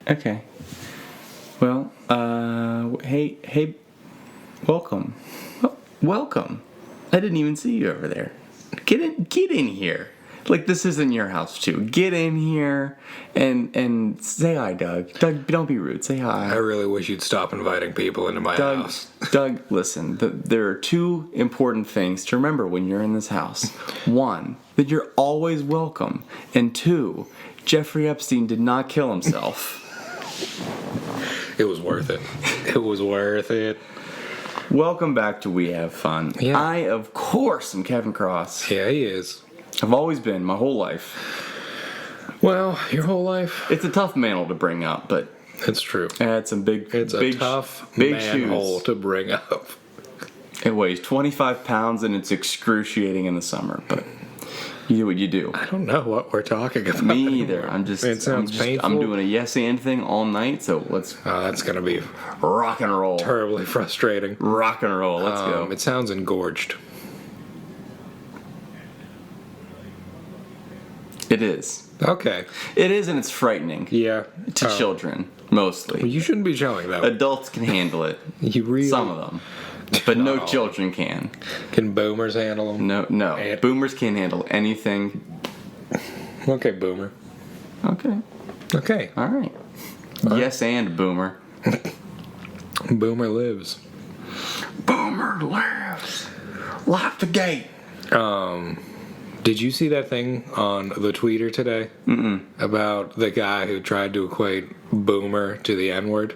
Okay. Well, hey, welcome. Welcome. I didn't even see you over there. Get in here. Like, this isn't your house, too. Get in here and say hi, Doug. Doug, don't be rude. Say hi. I really wish you'd stop inviting people into my house. Doug, listen. There are two important things to remember when you're in this house. One, that you're always welcome. And two, Jeffrey Epstein did not kill himself. It was worth it. It was worth it. Welcome back to We Have Fun. Yeah. I, of course, am Kevin Cross. Yeah, he is. I've always been, my whole life. Well, your whole life. It's a tough mantle to bring up, but It's true. I had some big, It's big, a tough big manhole shoes. to bring up. It weighs 25 pounds and it's excruciating in the summer, but you do what you do. I don't know what we're talking about. Me either. anymore. It sounds painful. I'm doing a yes and thing all night, so let's Oh, that's gonna be rock and roll. terribly frustrating. Rock and roll. Let's go. It sounds engorged. It is. Okay. It is, and it's frightening Yeah. to children, mostly. You shouldn't be showing that. Adults can handle it. You really Some of them. But no Not all. children can. Can boomers handle them? No. And- Boomers can't handle anything. Okay, boomer. Okay. Okay. All right. Yes and boomer. Boomer lives. Boomer lives. Lock the gate. Did you see that thing on the tweeter today? About the guy who tried to equate boomer to the N-word?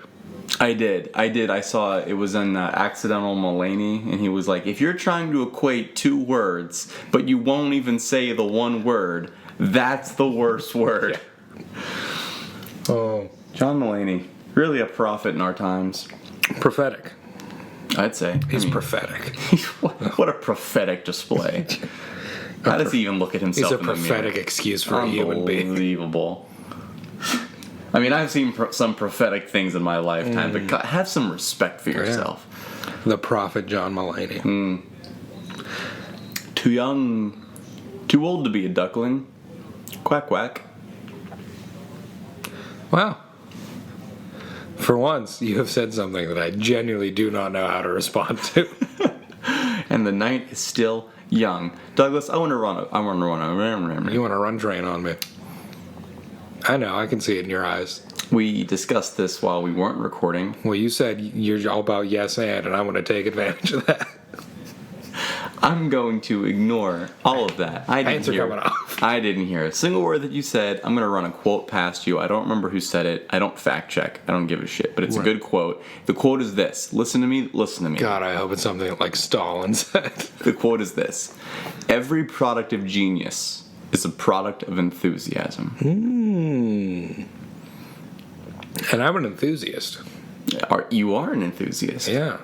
I did. I saw it was on Accidental Mulaney, and he was like, if you're trying to equate two words, but you won't even say the one word, that's the worst word. Oh. John Mulaney, really a prophet in our times, Prophetic. I'd say. He's prophetic. What a prophetic display. How does he even look at himself He's a in the mirror? prophetic excuse for a human being. Unbelievable. I mean, I've seen some prophetic things in my lifetime, but God, have some respect for yourself. The prophet John Mulaney. Too young, too old to be a duckling. Quack, quack. Wow. For once, you have said something that I genuinely do not know how to respond to. And the night is still young. Douglas, I want to run. You want to run train on me? I know, I can see it in your eyes. We discussed this while we weren't recording. Well, you said you're all about yes and I want to take advantage of that. I'm going to ignore all of that. Hands are coming off. I didn't hear a single word that you said. I'm going to run a quote past you. I don't remember who said it. I don't fact check. I don't give a shit. But it's a good quote. The quote is this. Listen to me. Listen to me. God, I hope it's something like Stalin said. The quote is this. Every product of genius is a product of enthusiasm. And I'm an enthusiast. You are an enthusiast. Yeah.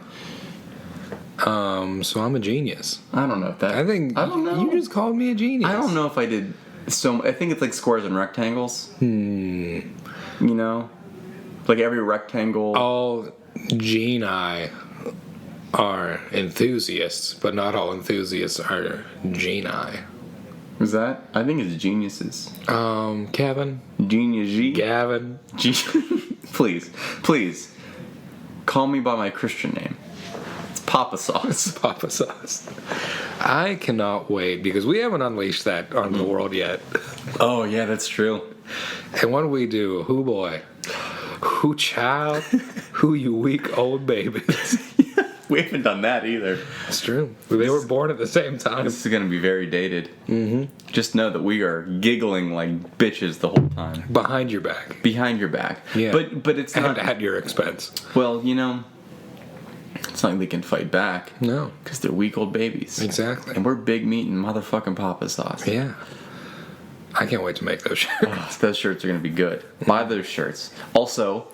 So I'm a genius. I don't know if that... I don't know. You just called me a genius. I don't know if I did... I think it's like squares and rectangles. You know? Like every rectangle... All genii are enthusiasts, but not all enthusiasts are genii. Is that? I think it's geniuses. Kevin? Genius G? Gavin? Please. Call me by my Christian name. It's Papa Sauce. Papa Sauce. I cannot wait, because we haven't unleashed that on the world yet. Oh, yeah, that's true. And what do we do? Who boy? Who child? Who you weak old babies? We haven't done that either. It's true. They were born at the same time. This is going to be very dated. Just know that we are giggling like bitches the whole time. Behind your back. Behind your back. Yeah. But it's not... And at your expense. Well, you know, it's not like they can fight back. No. Because they're weak old babies. Exactly. And we're big meat and motherfucking Papa Sauce. Yeah. I can't wait to make those shirts. Those shirts are going to be good. Buy those shirts. Also,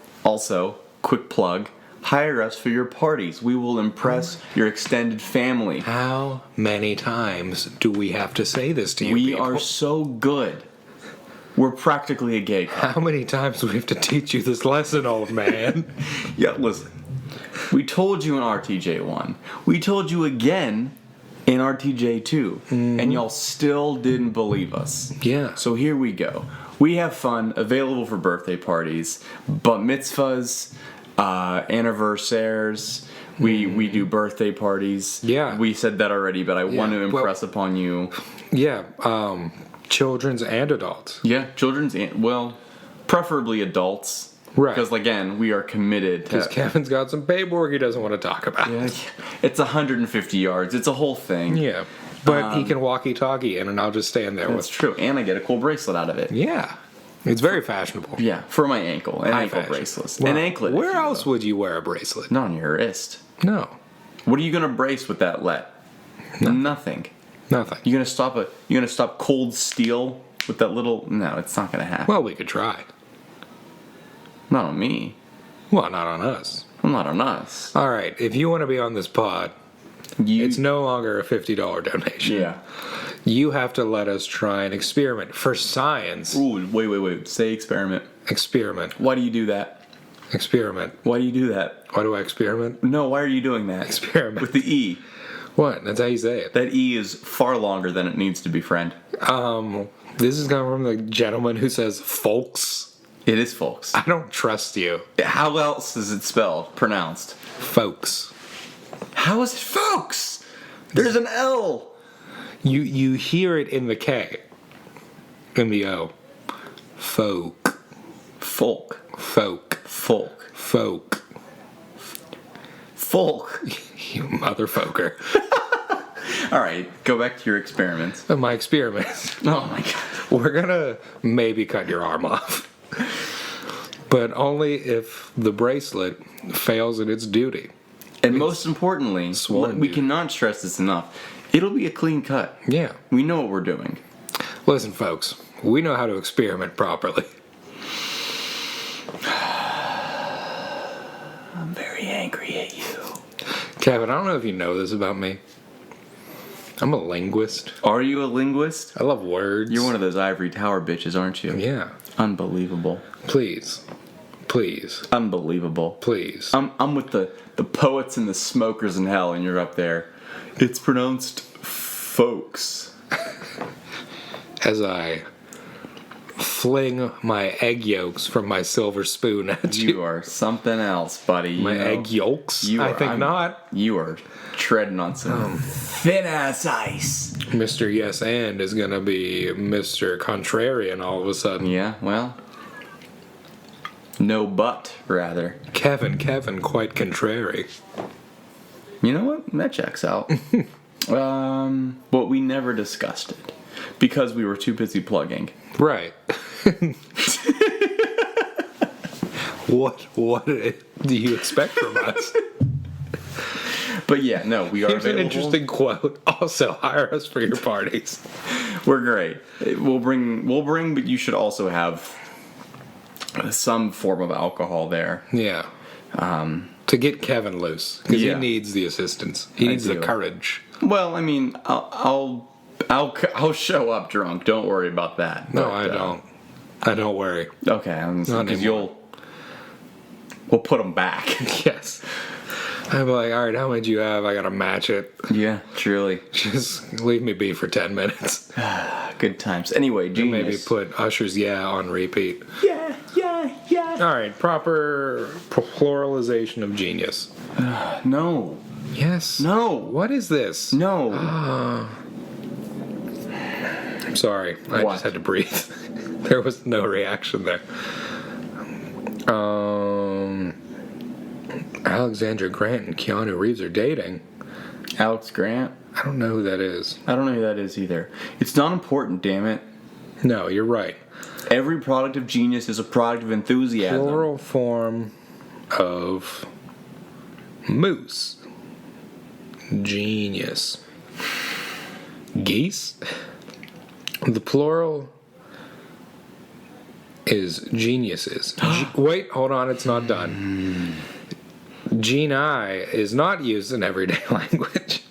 quick plug, hire us for your parties. We will impress your extended family. How many times do we have to say this to you We people? are so good. We're practically a gay couple. How many times do we have to teach you this lesson, old man? Yeah, listen. We told you in RTJ1. We told you again in our TJ too, and y'all still didn't believe us. Yeah. So here we go. We have fun, available for birthday parties, bat mitzvahs, anniversaries. We do birthday parties. Yeah. We said that already, but I want to impress upon you. Yeah. Children's and adults. Yeah, children's and, well, preferably adults. Right. Because, again, we are committed to... Because Kevin's got some paperwork he doesn't want to talk about. Yeah, it's 150 yards. It's a whole thing. Yeah. But he can walkie-talkie in, and I'll just stand there That's true. And I get a cool bracelet out of it. Yeah. It's very fashionable. Yeah, for my ankle. An High ankle fashion. bracelet. Well, An anklet. Where else would you wear a bracelet? Not on your wrist. No. What are you going to brace with that let? Nothing. Nothing. You gonna stop cold steel with that little? No, it's not gonna happen. Well, we could try. Not on me. Well, not on us. Well, not on us. All right. If you want to be on this pod, it's no longer a $50 donation. Yeah. You have to let us try an experiment for science. Ooh, wait. Say experiment. Experiment. Why do you do that? Experiment. Why do you do that? Why do I experiment? No, why are you doing that? Experiment. With the E. What? That's how you say it. That E is far longer than it needs to be, friend. This is coming from the gentleman who says folks. It is folks. I don't trust you. How else is it spelled? Pronounced? Folks. How is it folks? There's an L. You hear it in the K. In the O. Folk. Folk. Folk. Folk. Folk. Folk. You motherfucker. All right, go back to your experiments. My experiments. Oh my god. We're gonna maybe cut your arm off. But only if the bracelet fails in its duty. And most importantly, swollen we duty. cannot stress this enough. It'll be a clean cut. Yeah. We know what we're doing. Listen, folks, we know how to experiment properly. I'm very angry at you. Kevin, I don't know if you know this about me. I'm a linguist. Are you a linguist? I love words. You're one of those ivory tower bitches, aren't you? Yeah. Unbelievable. Please. Unbelievable. Please. I'm with the poets and the smokers in hell, and you're up there. It's pronounced folks. As I fling my egg yolks from my silver spoon at you. You are something else, buddy. My egg yolks? I think not. You are treading on some thin-ass ice. Mr. Yes and is going to be Mr. Contrarian all of a sudden. Yeah, well... No but, rather. Kevin, quite contrary. You know what? That checks out. But we never discussed it. Because we were too busy plugging. Right. What do you expect from us? But yeah, no, we are Here's an available. interesting quote. Also, hire us for your parties. We're great. We'll bring, but you should also have some form of alcohol there. Yeah. To get Kevin loose. Because Yeah. he needs the assistance. He needs the do. courage. Well, I mean, I'll show up drunk. Don't worry about that. No, But, I don't. I don't worry. Okay, Not because anymore. we'll put them back. Yes. I'm like, all right, how many do you have? I gotta match it. Yeah, truly. Just leave me be for 10 minutes. Good times. Anyway, And genius. maybe put Usher's Yeah on repeat. Yeah. All right, proper pluralization of genius. No. Yes. No. What is this? No. I'm sorry. I What? just had to breathe. There was no reaction there. Alexandra Grant and Keanu Reeves are dating. Alex Grant? I don't know who that is. I don't know who that is either. It's not important, damn it. No, you're right. Every product of genius is a product of enthusiasm. Plural form of moose. Genius. Geese? The plural is geniuses. Wait, hold on, it's not done. Genii is not used in everyday language.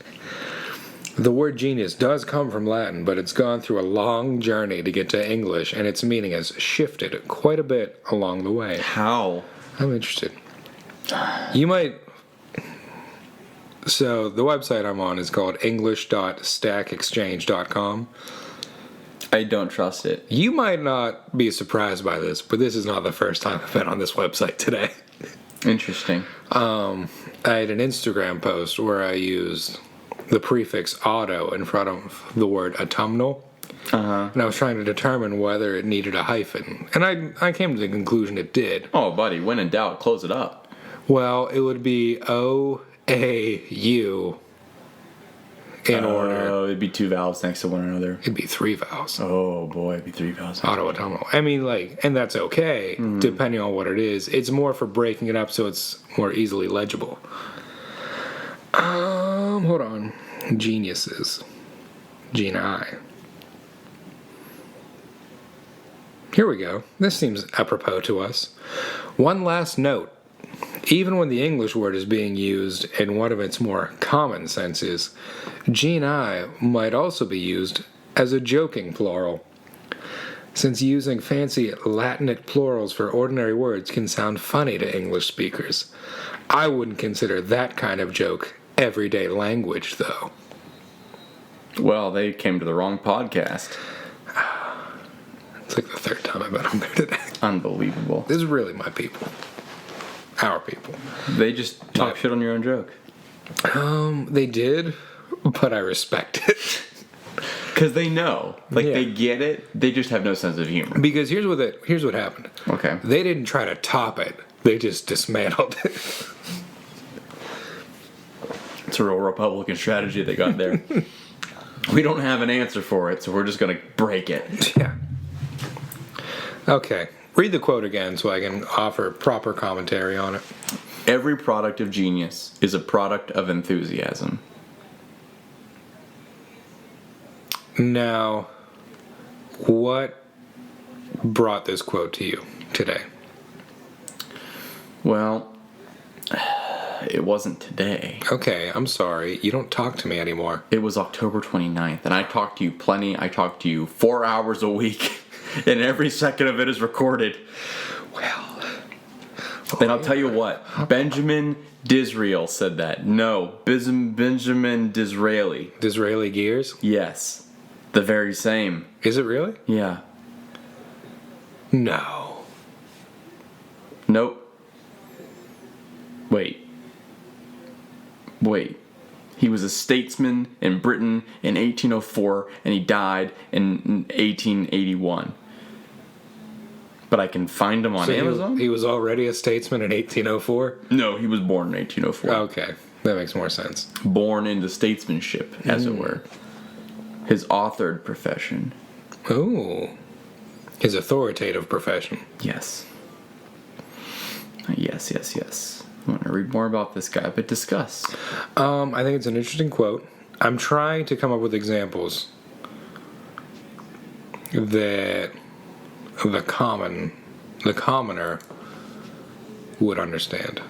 The word genius does come from Latin, but it's gone through a long journey to get to English, and its meaning has shifted quite a bit along the way. How? I'm interested. You might So the website I'm on is called english.stackexchange.com. I don't trust it. You might not be surprised by this, but this is not the first time I've been on this website today. Interesting. I had an Instagram post where I used the prefix auto in front of the word autumnal. And I was trying to determine whether it needed a hyphen. And I came to the conclusion it did. Oh, buddy, when in doubt, close it up. Well, it would be O-A-U in order. Oh, it'd be 2 vowels next to one another. It'd be 3 vowels. Oh, boy, it'd be 3 vowels. Auto-autumnal. I mean, and that's okay, depending on what it is. It's more for breaking it up so it's more easily legible. Hold on. Geniuses. Geni. Here we go. This seems apropos to us. One last note. Even when the English word is being used in one of its more common senses, geni might also be used as a joking plural. Since using fancy Latinic plurals for ordinary words can sound funny to English speakers, I wouldn't consider that kind of joke everyday language, though. Well, they came to the wrong podcast. It's like the third time I've been on there today. Unbelievable. This is really my people. Our people. They just talk shit on your own joke. They did, but I respect it. Because they know. They get it. They just have no sense of humor. Because here's what happened. Okay. They didn't try to top it. They just dismantled it. It's a real Republican strategy they got there. We don't have an answer for it, so we're just going to break it. Yeah. Okay. Read the quote again so I can offer proper commentary on it. Every product of genius is a product of enthusiasm. Now, what brought this quote to you today? Well, it wasn't today. Okay, I'm sorry. You don't talk to me anymore. It was October 29th, and I talked to you plenty. I talked to you 4 hours a week, and every second of it is recorded. Well, and I'll tell you what, Benjamin Disraeli said that. No, Benjamin Disraeli. Disraeli gears? Yes, the very same. Is it really? Yeah. No. Nope. Wait. He was a statesman in Britain in 1804, and he died in 1881. But I can find him on Amazon. He was already a statesman in 1804? No, he was born in 1804. Okay, that makes more sense. Born into statesmanship, as it were. His authored profession. Ooh. His authoritative profession. Yes. Yes. I want to read more about this guy, but discuss. I think it's an interesting quote. I'm trying to come up with examples that the commoner would understand.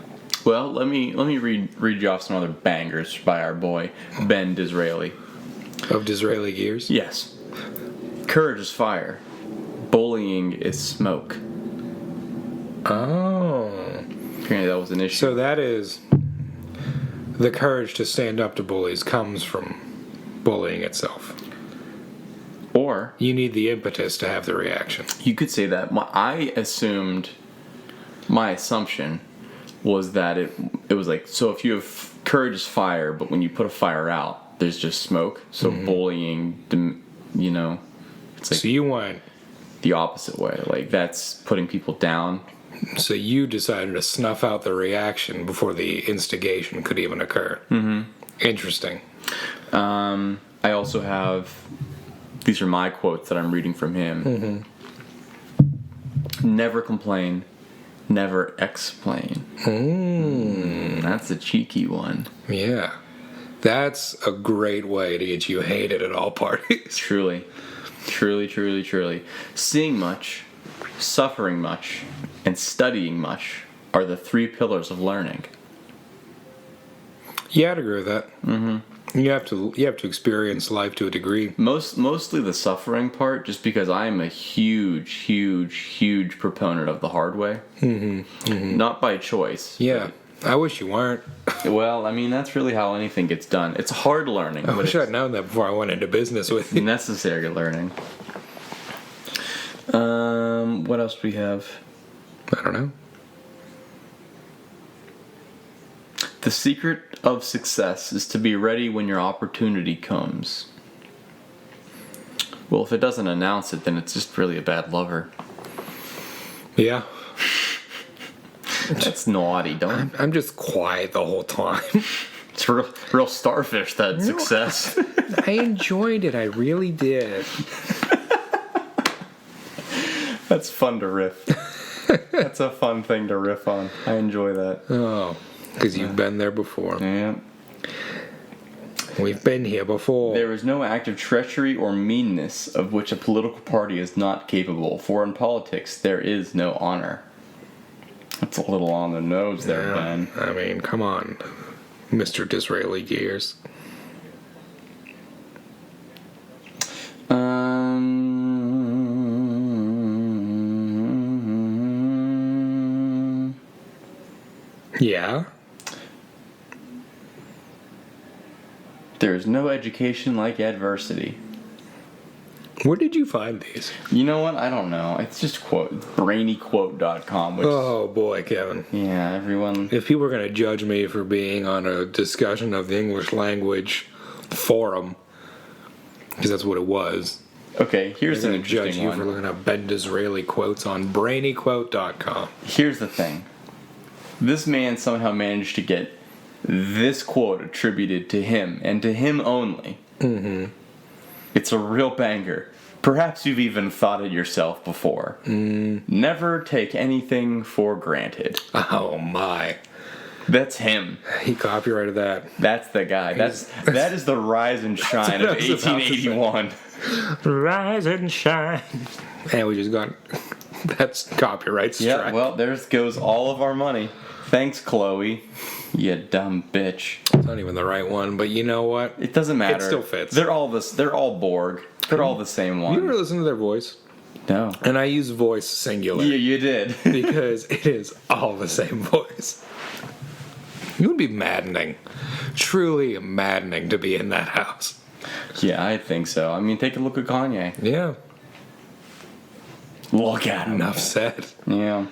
Well, let me read you off some other bangers by our boy Ben Disraeli. Of Disraeli gears? Yes. Courage is fire. Bullying is smoke. Oh. Apparently that was an issue. So that is the courage to stand up to bullies comes from bullying itself. Or You need the impetus to have the reaction. you could say that. My assumption was that it was like, so if you have courage is fire, but when you put a fire out, there's just smoke. So bullying, it's like So you want... the opposite way. Like that's putting people down. So you decided to snuff out the reaction before the instigation could even occur. Mm-hmm. Interesting. I also have, these are my quotes that I'm reading from him. Mm-hmm. Never complain, never explain. That's a cheeky one. Yeah. That's a great way to get you hated at all parties. Truly. Seeing much, suffering much, and studying much are the 3 pillars of learning. Yeah, I'd agree with that. Mm-hmm. You have to experience life to a degree. Mostly the suffering part, just because I am a huge proponent of the hard way. Mm-hmm. Mm-hmm. Not by choice. Yeah. I wish you weren't. Well, I mean, that's really how anything gets done. It's hard learning. I but wish I'd known that before I went into business with it's you. necessary learning. What else do we have? I don't know. The secret of success is to be ready when your opportunity comes. Well, if it doesn't announce it, then it's just really a bad lover. Yeah. That's naughty, don't I'm just quiet the whole time. It's real starfish, that success. I enjoyed it. I really did. That's fun to riff. That's a fun thing to riff on. I enjoy that. Oh, because you've been there before. Yeah. We've been here before. There is no act of treachery or meanness of which a political party is not capable, for in politics there is no honor. That's a little on the nose there, Ben. I mean, come on, Mr. Disraeli Gears. Yeah? There is no education like adversity. Where did you find these? You know what? I don't know. It's just brainyquote.com. Which Oh boy, Kevin. yeah, everyone. If people were going to judge me for being on a discussion of the English language forum, because that's what it was, Okay, here's they're an going to judge interesting you for one. looking up Ben Disraeli quotes on brainyquote.com. Here's the thing. This man somehow managed to get this quote attributed to him, and to him only. Mm-hmm. It's a real banger. Perhaps you've even thought it yourself before. Never take anything for granted. Oh my. That's him. He copyrighted that. That's the guy. That is the rise and shine of what I was about to say. 1881. Rise and shine. And we just got... That's copyright strike. Yeah, well, there goes all of our money. Thanks, Chloe. You dumb bitch. It's not even the right one, but you know what? It doesn't matter. It still fits. They're all Borg. They're all the same one. You ever listen to their voice? No. And I use voice singular. Yeah, you did. Because it is all the same voice. It would be maddening. Truly maddening to be in that house. Yeah, I think so. I mean, take a look at Kanye. Yeah. Look at him. Enough said. Yeah.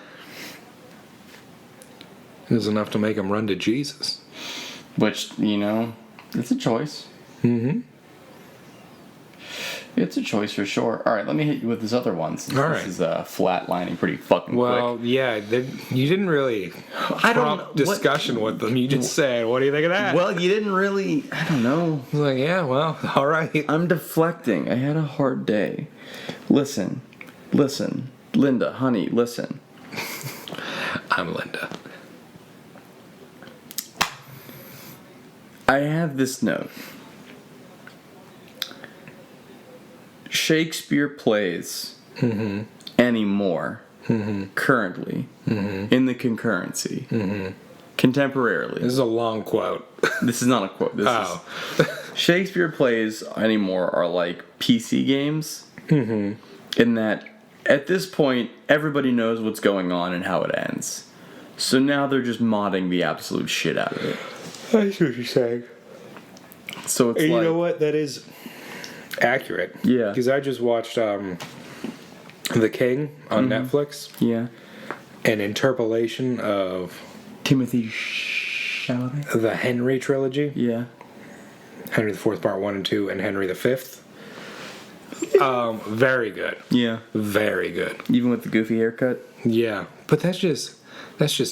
It was enough to make him run to Jesus. Which, it's a choice. Mm-hmm. It's a choice for sure. All right, let me hit you with this other one. Since all right. This is flatlining pretty fucking Well, quick. yeah, you didn't really prompt discussion with them. You just said, what do you think of that? Well, you didn't really... I don't know. I was like, yeah, well, all right. I'm deflecting. I had a hard day. Listen. Linda, honey, listen. I'm Linda. I have this note. Shakespeare plays anymore, currently, in the concurrency, contemporarily. This is a long quote. This is not a quote. This is Shakespeare plays anymore are like PC games, in that at this point everybody knows what's going on and how it ends. So now they're just modding the absolute shit out of it. I see what you're saying. So it's And like, you know what? That is accurate. Yeah. Because I just watched The King on Netflix. yeah, An interpolation of Timothy Chalamet. the Henry trilogy. Yeah. Henry IV Part 1 and 2 and Henry V. Very good. Yeah. Very good. Even with the goofy haircut. Yeah. But that's just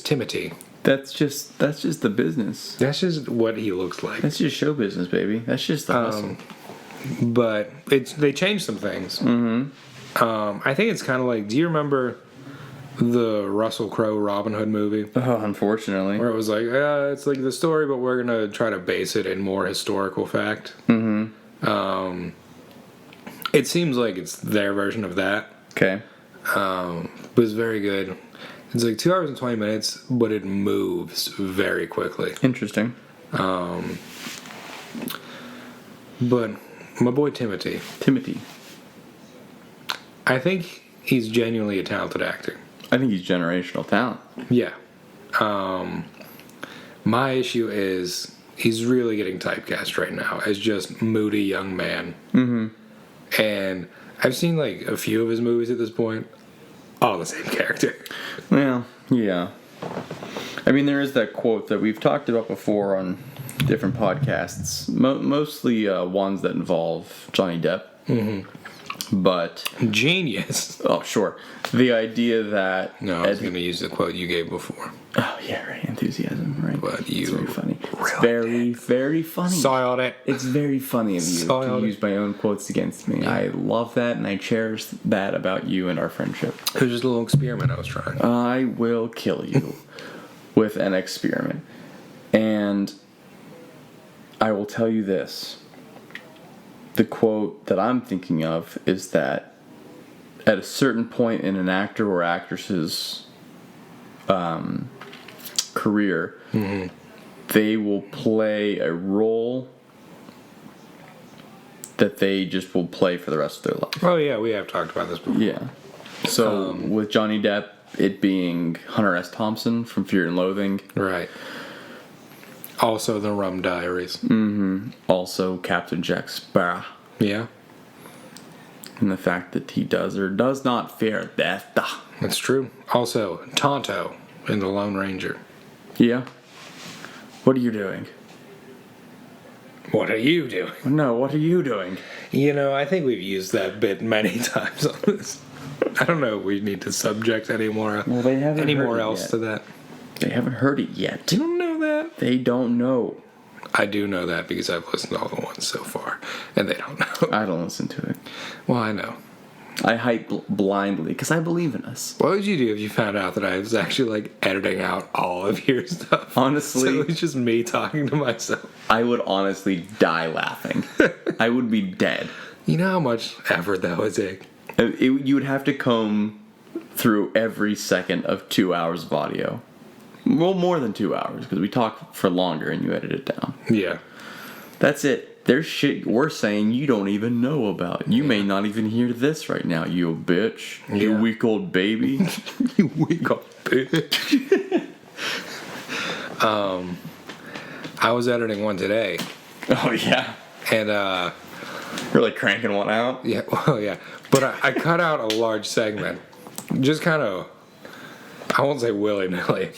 Timothy. That's just the business. That's just what he looks like. That's just show business, baby. That's just the hustle. But they changed some things. I think it's kind of like, do you remember the Russell Crowe Robin Hood movie? Oh, unfortunately. Where it was like, it's like the story, but we're going to try to base it in more historical fact. It seems like it's their version of that. Okay. But it's very good. It's like 2 hours and 20 minutes, but it moves very quickly. Interesting. But my boy Timothy, I think he's genuinely a talented actor. I think he's generational talent. Yeah. My issue is he's really getting typecast right now as just moody young man. Mm-hmm. And I've seen like a few of his movies at this point. All the same character. Well, yeah. I mean, there is that quote that we've talked about before on different podcasts, mostly ones that involve Johnny Depp. Mm-hmm. But genius. Oh, sure. The idea that no, I was going to use the quote you gave before. Oh yeah, right. Enthusiasm, right? But you, it's very funny. It's very, very funny. Soiled it. It's very funny of you to use my own quotes against me. Yeah. I love that, and I cherish that about you and our friendship. It was just a little experiment I was trying. I will kill you with an experiment, and I will tell you this. The quote that I'm thinking of is that at a certain point in an actor or actress's career, mm-hmm. they will play a role that they just will play for the rest of their life. Oh yeah, we have talked about this before. Yeah. So with Johnny Depp, it being Hunter S. Thompson from Fear and Loathing. Right. Also the Rum Diaries. Mm-hmm. Also Captain Jack Sparrow. Yeah. And the fact that he does or does not fear death. That's true. Also, Tonto in The Lone Ranger. Yeah. What are you doing? What are you doing? No, what are you doing? You know, I think we've used that bit many times on this. I don't know if we need to subject any more else to that. They haven't heard it yet. You don't know that? They don't know. I do know that because I've listened to all the ones so far, and they don't know. I don't listen to it. Well, I know. I hype blindly because I believe in us. What would you do if you found out that I was actually like editing out all of your stuff? Honestly, so it's just me talking to myself. I would honestly die laughing. I would be dead. You know how much effort that would take? You would have to comb through every second of 2 hours of audio. Well, more than 2 hours because we talk for longer and you edit it down. Yeah. That's it. There's shit we're saying you don't even know about. You may not even hear this right now, you bitch. Yeah. You weak old baby. You weak old bitch. I was editing one today. Oh, yeah. And, really cranking one out? Yeah, well, yeah. But I cut out a large segment. Just kind of, I won't say willy-nilly,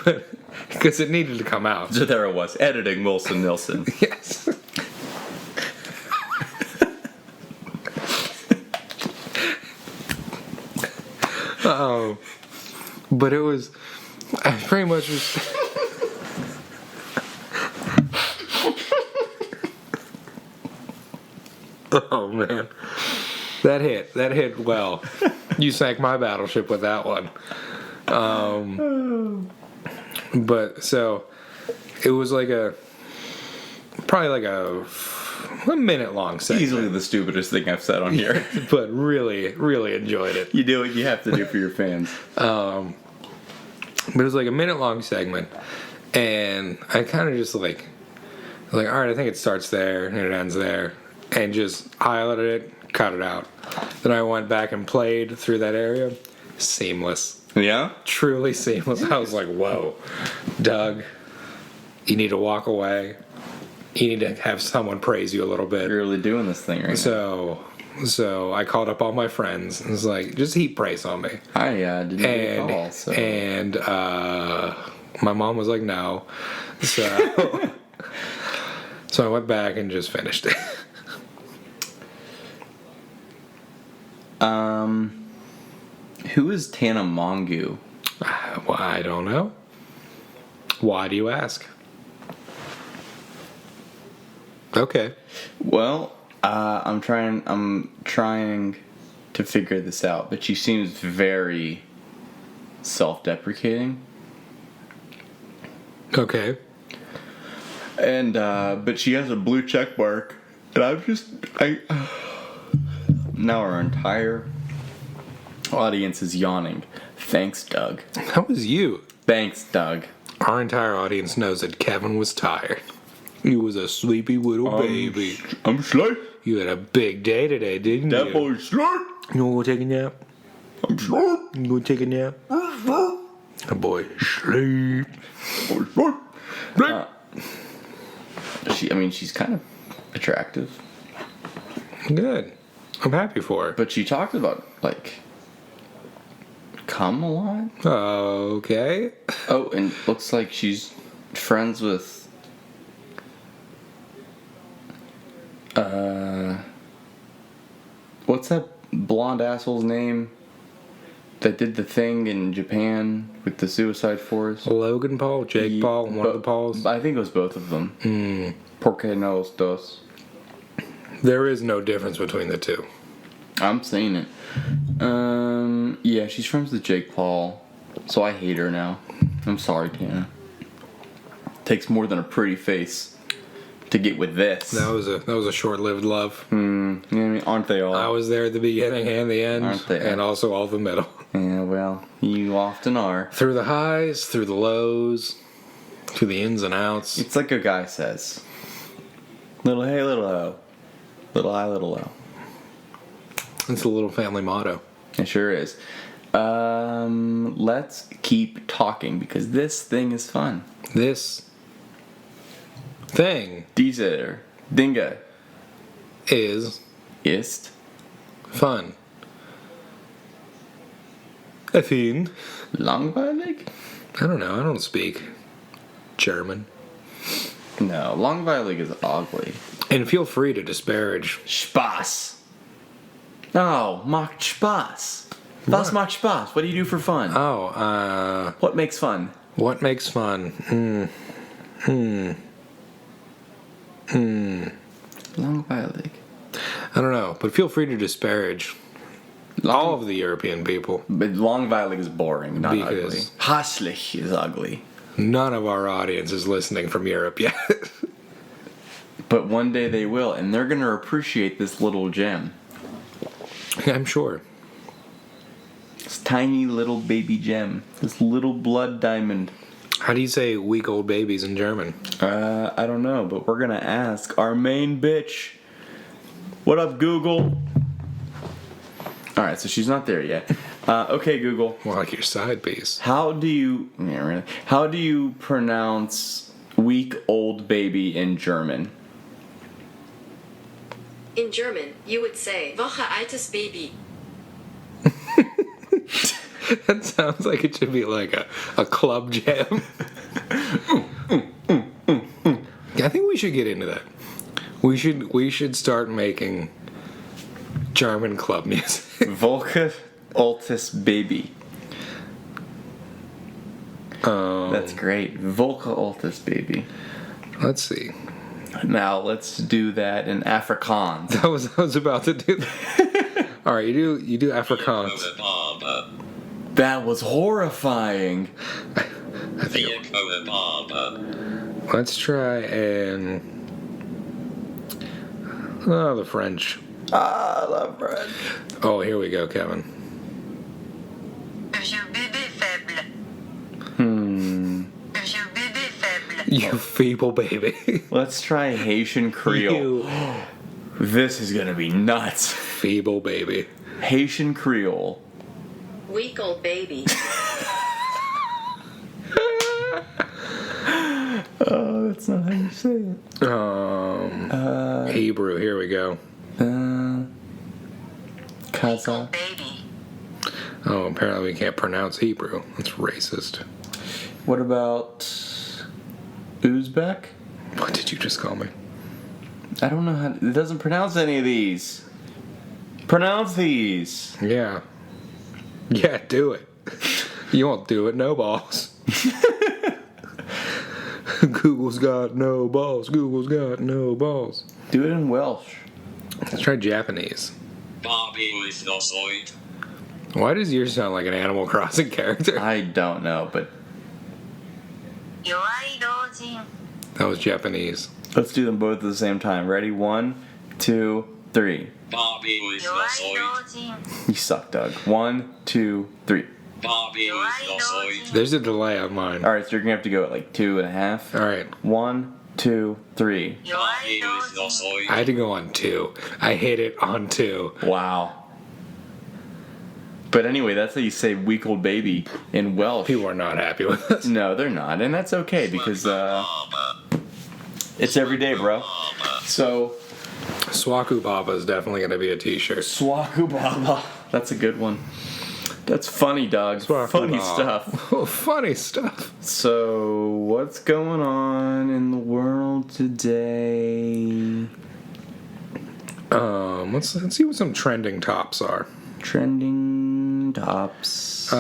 but because it needed to come out. So there it was, editing Wilson Nilsson. Yes. But it was, I pretty much was. Oh man, that hit well. You sank my battleship with that one. But so it was like probably like a minute long segment. Easily the stupidest thing I've said on here. But really, really enjoyed it. You do what you have to do for your fans. But it was like a minute long segment, and I kind of just like all right, I think it starts there and it ends there, and just highlighted it, cut it out. Then I went back and played through that area. Seamless. Yeah? Truly seamless. I was like, whoa, Doug, you need to walk away. You need to have someone praise you a little bit. You're really doing this thing right now. So I called up all my friends and was like, just heap praise on me. I didn't get a call. So. And my mom was like, no. So, so I went back and just finished it. Who is Tana Mongeau? Well, I don't know. Why do you ask? Okay. Well, I'm trying to figure this out, but she seems very self-deprecating. Okay. And but she has a blue check mark, and now our entire audience is yawning. Thanks, Doug. That was you. Thanks, Doug. Our entire audience knows that Kevin was tired. He was a sleepy little baby. I'm sleepy. You had a big day today, didn't you? That boy's sleep. You wanna go take a nap? I'm sleep. You gonna take a nap? A boy sleep. She's kind of attractive. Good. I'm happy for her. But she talked about, like, cum a lot. Okay. Oh, and looks like she's friends with... what's that blonde asshole's name that did the thing in Japan with the suicide forest? Logan Paul? Jake Paul? One of the Pauls? I think it was both of them. Porque no los dos. There is no difference between the two. I'm saying it. Yeah, she's friends with Jake Paul, so I hate her now. I'm sorry, Tana. Takes more than a pretty face to get with this. That was a short-lived love. Aren't they all? I was there at the beginning and the end, Aren't they? and also all the middle. Yeah, well, you often are. Through the highs, through the lows, through the ins and outs. It's like a guy says, little hey, little ho. Little I, little low. It's a little family motto. It sure is. Let's keep talking because this thing is fun. This thing Dieser Dinge is ist fun. I think. langweilig? I don't know. I don't speak German. No, langweilig is ugly. And feel free to disparage. Spaß. Oh, macht Spaß. Was macht Spaß? What do you do for fun? What makes fun? What makes fun? Langweilig. I don't know, but feel free to disparage all of the European people. But langweilig is boring, not ugly. Because- Hässlich is ugly. None of our audience is listening from Europe yet. But one day they will, and they're going to appreciate this little gem. I'm sure. This tiny little baby gem. This little blood diamond. How do you say week old babies in German? I don't know, but we're going to ask our main bitch. What up, Google? Alright, so she's not there yet. Okay, Google. More like your side piece. How do you pronounce week old baby in German? In German, you would say Woche altes Baby. That sounds like it should be like a club jam. I think we should get into that. We should start making German club music. Woche altes Baby. That's great. Woche altes Baby. Let's see. Now let's do that in Afrikaans. I was about to do that. All right, you do Afrikaans. That was horrifying. I think let's try and the French. I love French. Oh, here we go, Kevin. Je bébé faible. Je bébé faible. You feeble baby. Let's try Haitian Creole. You This is gonna be nuts. feeble baby. Haitian Creole. Week old baby. Oh, that's not how you say it. Hebrew. Here we go. Kaza. Baby. Oh, apparently we can't pronounce Hebrew. That's racist. What about Uzbek? What did you just call me? I don't know how. It doesn't pronounce any of these. Pronounce these. Yeah. Yeah, do it. You won't do it. No balls. Google's got no balls. Google's got no balls. Do it in Welsh. Let's try Japanese. Why does yours sound like an Animal Crossing character? I don't know, but That was Japanese. let's do them both at the same time. Ready? 1, 2, 3. You suck, Doug. 1, 2, 3. There's a delay on mine. All right, so you're gonna have to go at like 2.5. All right. 1, 2, 3. I had to go on 2. I hit it on 2. Wow. But anyway, that's how you say week old baby in Welsh. People are not happy with us. No, they're not. And that's okay because it's every day, bro. So, Swaku Baba is definitely going to be a t-shirt. Swaku Baba. That's a good one. That's funny, dog. Swaku Funny Baba. stuff. Oh, funny stuff. So, what's going on in the world today? Let's see what some trending tops are. Trending tops.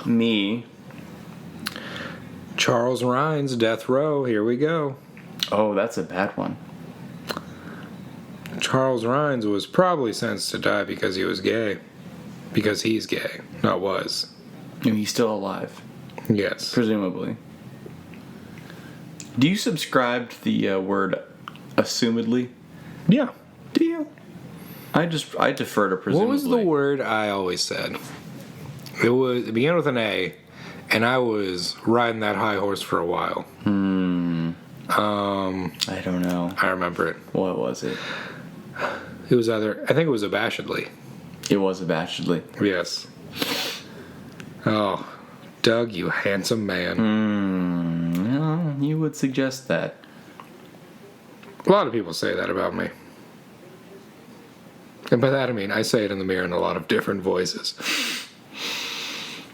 Me. Charles Rhines, death row. Here we go. Oh, that's a bad one. Charles Rhines was probably sentenced to die because he was gay. Because he's gay, not was. And he's still alive, Yes. presumably. Do you subscribe to the word assumedly? Yeah. Do you? I defer to presumably. What was the word I always said? It began with an A, and I was riding that high horse for a while. I don't know. I remember it. What was it? It was I think it was abashedly. It was abashedly. Yes. Oh, Doug, you handsome man. No, you would suggest that. A lot of people say that about me. And by that I mean I say it in the mirror in a lot of different voices.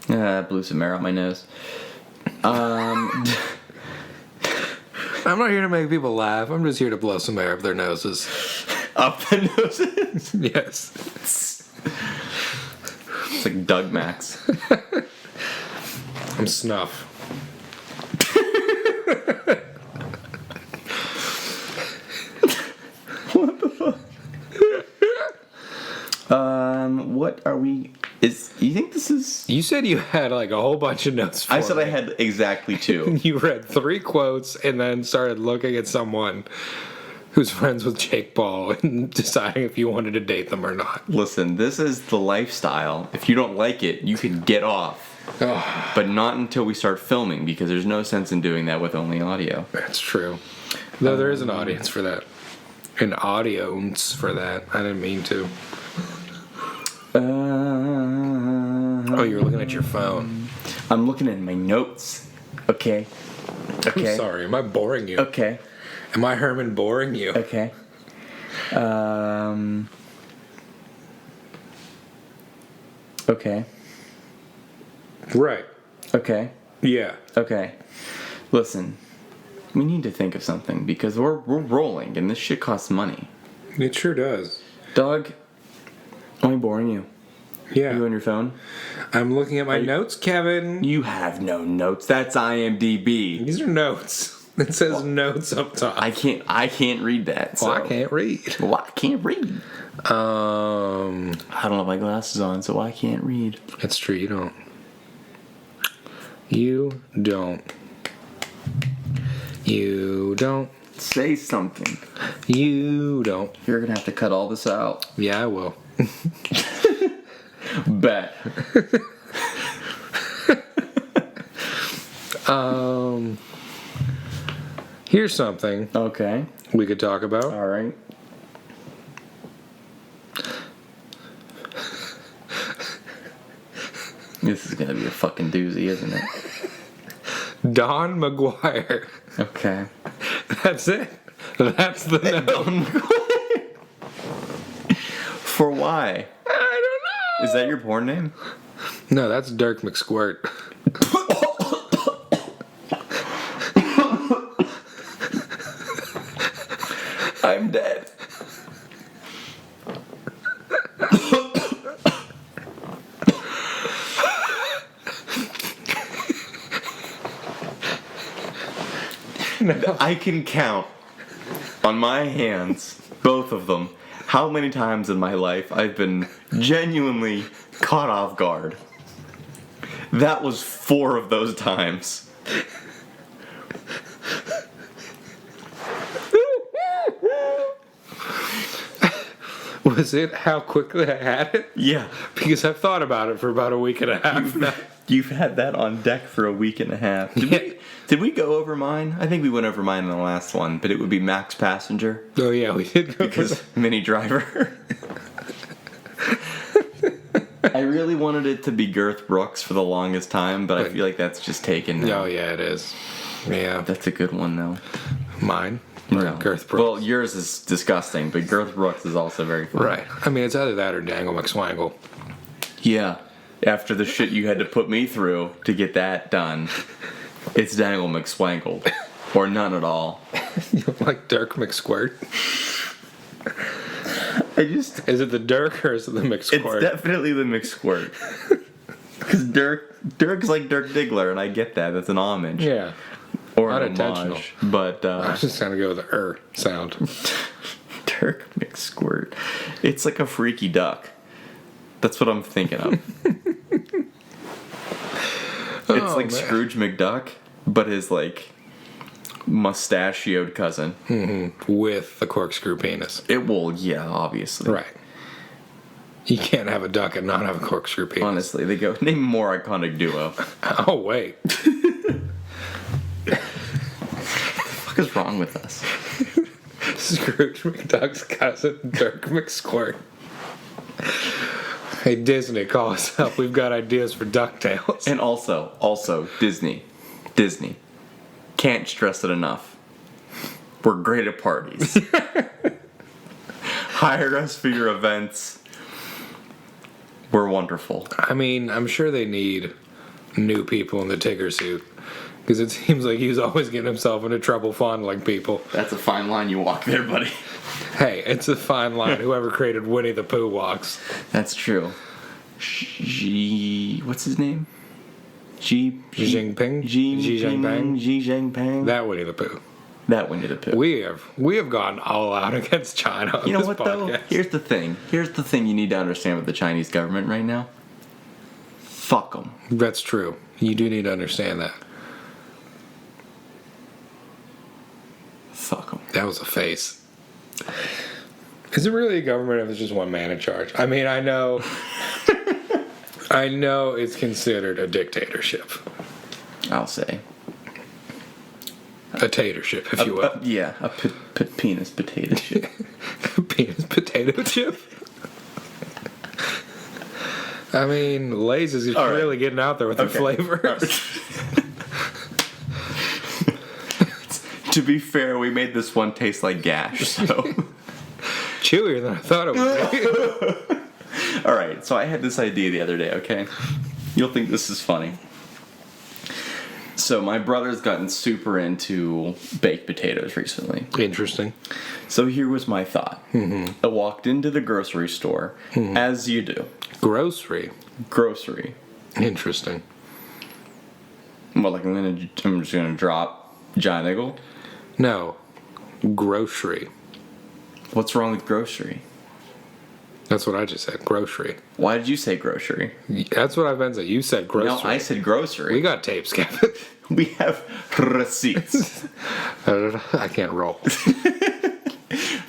That blew some air out my nose. I'm not here to make people laugh. I'm just here to blow some air up their noses. Up the noses? Yes. It's like Doug Max. I'm snuff. What the fuck? What are we... You think this is... You said you had like a whole bunch of notes for I said me. I had exactly 2. You read 3 quotes and then started looking at someone who's friends with Jake Paul and deciding if you wanted to date them or not. Listen, this is the lifestyle. If you don't like it, you can get off. Oh, But not until we start filming, because there's no sense in doing that with only audio. that's true. Though there is an audience for that. An audience for that. I didn't mean to. Oh, you're looking at your phone. I'm looking at my notes. Okay. I'm sorry. Am I boring you? Okay. Am I Herman boring you? Okay. Okay. Right. Okay. Yeah. Okay. Listen, we need to think of something because we're rolling and this shit costs money. It sure does. Dog, am I boring you? Yeah. You on your phone? I'm looking at my notes, Kevin. You have no notes. That's IMDb. These are notes. It says notes up top. I can't read that. So. Well, I can't read. Well, I can't read. I I don't have my glasses on, so I can't read. That's true. You don't. You don't. You don't. Say something. You don't. You're gonna have to cut all this out. Yeah, I will. Bet. Here's something Okay. we could talk about. All right. This is gonna be a fucking doozy, isn't it? Don McGuire. Okay. That's it. That's the note. For why? I don't know. Is that your porn name? No, that's Dirk McSquirt. I'm dead. I can count on my hands, both of them, how many times in my life I've been genuinely caught off guard. That was 4 of those times. Was it how quickly I had it? Yeah. Because I've thought about it for about a week and a half now. You've had that on deck for a week and a half. Did we go over mine? I think we went over mine in the last one, but it would be Max Passenger. Oh yeah, we did go Because Mini Driver. I really wanted it to be Girth Brooks for the longest time, but I feel like that's just taken now. Oh, yeah, it is. Yeah. That's a good one, though. Mine? Or No. Girth Brooks? Well, yours is disgusting, but Girth Brooks is also very funny. Right. I mean, it's either that or Dangle McSwangle. Yeah. After the shit you had to put me through to get that done, it's Dangle McSwangled. Or none at all. Like Dirk McSquirt. Is it the Dirk or is it the McSquirt? It's definitely the McSquirt. Because Dirk's like Dirk Diggler, and I get that. That's an homage. Yeah. Or an Unintentional. homage. But, I was just going to go with the sound. Dirk McSquirt. It's like a freaky duck. That's what I'm thinking of. It's like man. Scrooge McDuck, but his, like, mustachioed cousin. With the corkscrew penis. It will, yeah, obviously. Right. You can't have a duck and not have a corkscrew penis. Honestly, they go, name a more iconic duo. Oh, wait. What the fuck is wrong with us? Scrooge McDuck's cousin, Dirk McSquirt. Hey, Disney, call us up. We've got ideas for DuckTales. And also, Disney. Can't stress it enough. We're great at parties. Hire us for your events. We're wonderful. I mean, I'm sure they need new people in the Tigger suit. Because it seems like he's always getting himself into trouble fondling people. That's a fine line you walk there, buddy. Hey, it's a fine line. Whoever created Winnie the Pooh walks. That's true. What's his name? Xi Jinping? Xi Jinping? Xi Jinping. That Winnie the Pooh. That Winnie the Pooh. We have gone all out against China on You know this what, podcast. though? Here's the thing you need to understand with the Chinese government right now. Fuck them. That's true. You do need to understand that. Fuck them. That was a face. Is it really a government if it's just one man in charge? I mean, I know it's considered a dictatorship. I'll say. A tatership, if you will. Yeah, a penis potato chip. Penis potato chip? I mean, Lay's is All right. really getting out there with the flavors. To be fair, we made this one taste like gash, so. Chewier than I thought it would be. Alright, so I had this idea the other day, okay? You'll think this is funny. So my brother's gotten super into baked potatoes recently. Interesting. So here was my thought. I walked into the grocery store, as you do. Grocery. Interesting. Well, like I'm just gonna drop John Eagle. No. Grocery. What's wrong with grocery? That's what I just said. Grocery. Why did you say grocery? That's what I've been saying. You said grocery. No, I said grocery. We got tapes, Kevin. We have receipts. I can't roll.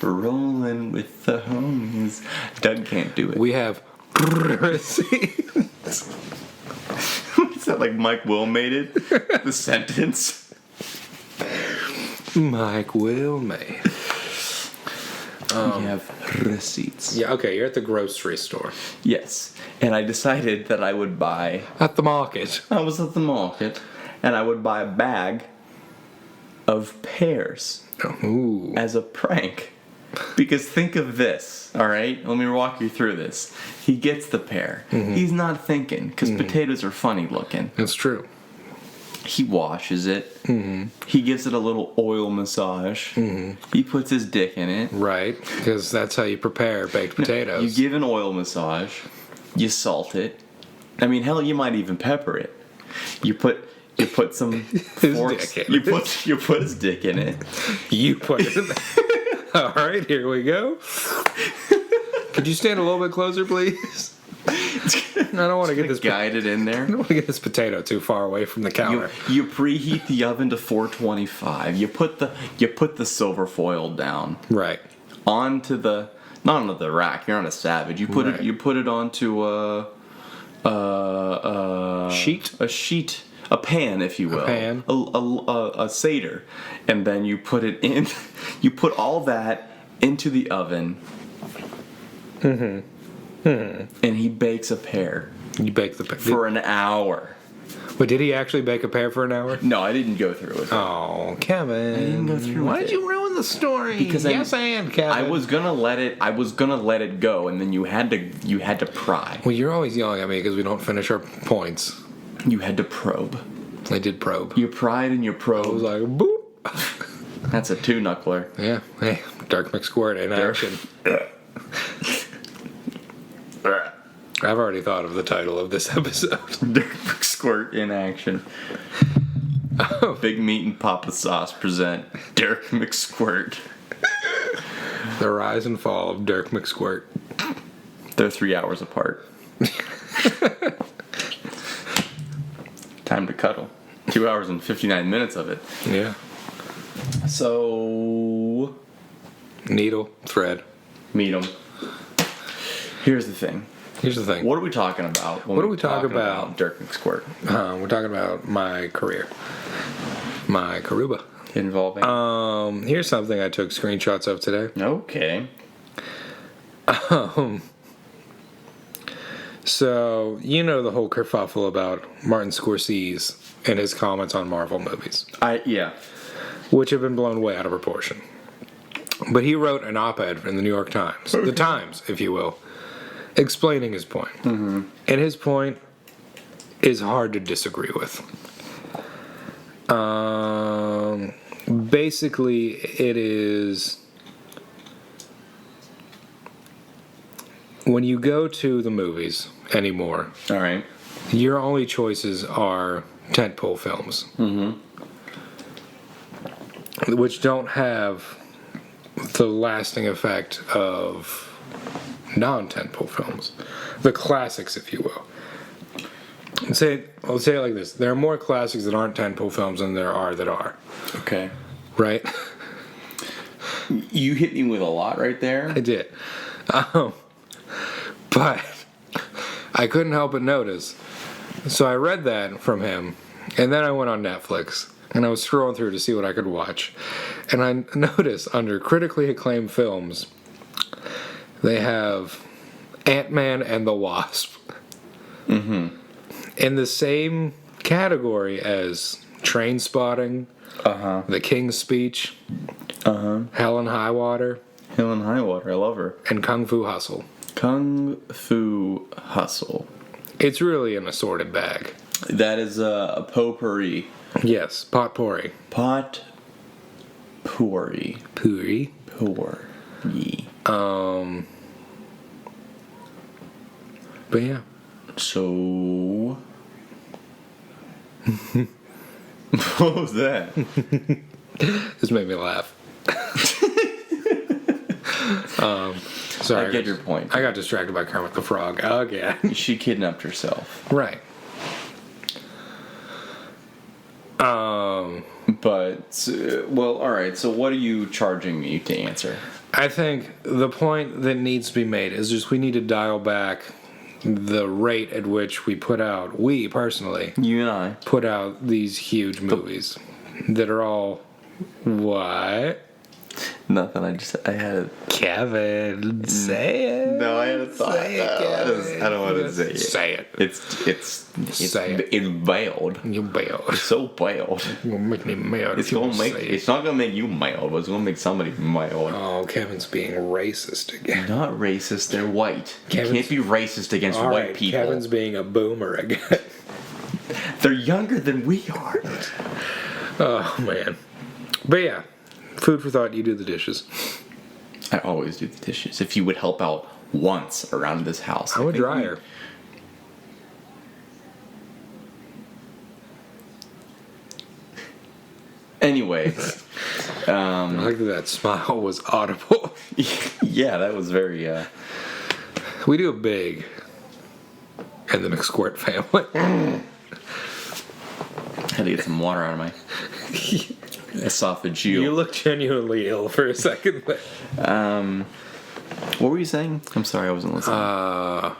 Rolling with the homies. Doug can't do it. We have receipts. Is that like Mike Will made it? The sentence? Mike Will made. We have receipts. Yeah, okay, you're at the grocery store. Yes. And I decided that I would buy... At the market. I was at the market, and I would buy a bag of pears Ooh. as a prank. Because think of this, all right? Let me walk you through this. He gets the pear. He's not thinking, because potatoes are funny looking. That's true. He washes it. He gives it a little oil massage. He puts his dick in it. Right, because that's how you prepare baked potatoes. You give an oil massage. You salt it. I mean, hell, you might even pepper it. You put some forks. dick in You it. put his dick in it. You put it in there. All right, here we go. Could you stand a little bit closer, please? I don't want to get this. Guide it in there. I don't want to get this potato too far away from the counter. You preheat the oven to 425. You put the silver foil down Right. onto the not onto the rack. You're not a savage. You put Right. it onto a Sheet? a pan, if you will, pan. a seder, and then you put it in. You put all that into the oven. and he bakes a pear You bake the pear. for an hour. But did he actually bake a pear for an hour? No, I didn't go through with it. Oh, Kevin. I didn't go through Why with did it. you ruin the story? Because yes, and Kevin. I was gonna let it go, and then you had to pry. Well, you're always yelling at me because we don't finish our points. You had to probe. I did probe. You pried and you I was probed. like, boop. That's a 2-knuckler. Yeah. Hey, Dark McSquirt in action. I've already thought of the title of this episode. Dirk McSquirt in action. Big Meat and Papa Sauce present Dirk McSquirt. The rise and fall of Dirk McSquirt. They're 3 hours apart. Time to cuddle. 2 hours and 59 minutes of it. Yeah. So, Needle, thread. meet them. Here's the thing. Here's the thing. What are we talking about? When What are we're we talking about? Dirk McSquirt. We're talking about my career. My Karuba. Involving. Here's something I took screenshots of today. Okay. So, you know the whole kerfuffle about Martin Scorsese and his comments on Marvel movies, Yeah. which have been blown way out of proportion. But he wrote an op-ed in the New York Times, the Times, if you will, explaining his point. Mm-hmm. And his point is hard to disagree with. Basically, it is when you go to the movies anymore, All right. your only choices are tentpole films, which don't have the lasting effect of non-tentpole films, the classics, if you will. I'll say it like this: there are more classics that aren't tentpole films than there are that are. Okay. Right? You hit me with a lot right there. I did, but I couldn't help but notice. So I read that from him, and then I went on Netflix and I was scrolling through to see what I could watch, and I noticed under critically acclaimed films, they have Ant-Man and the Wasp. In the same category as Train Spotting, The King's Speech, Hell and High Water, Hill and High Water. I love her. and Kung Fu Hustle. Kung Fu Hustle. It's really an assorted bag. That is a potpourri. Yes, potpourri. Pot pourri. Pourri. Pourri. But yeah. So. What was that? This made me laugh. Sorry. I get your point. I got distracted by Kermit the Frog. Okay. She kidnapped herself. Right. But, well, alright, so what are you charging me to answer? I think the point that needs to be made is just we need to dial back the rate at which we personally, You and I. put out these huge movies that are all, what? Nothing, I had Kevin, say it. No, I had a thought. Say it, Kevin. I don't want to say it. Say it. It's Say it. it's veiled. You bailed. It's so veiled. You're gonna make me mad. It's if you gonna don't make. say it. It's not gonna make you mild, but it's gonna make somebody mild. Oh, Kevin's being racist again. Not racist. They're white. Kevin's- You can't be racist against All white right, people. Kevin's being a boomer again. They're younger than we are. Oh man. But yeah, food for thought. You do the dishes. I always do the dishes. If you would help out once around this house, I'm a I think dryer. Anyway, I like that smile was audible. yeah, that was very. We do it big. And the McSquirt family. Had to get some water out of my esophageal. You look genuinely ill for a second there. What were you saying? I'm sorry, I wasn't listening.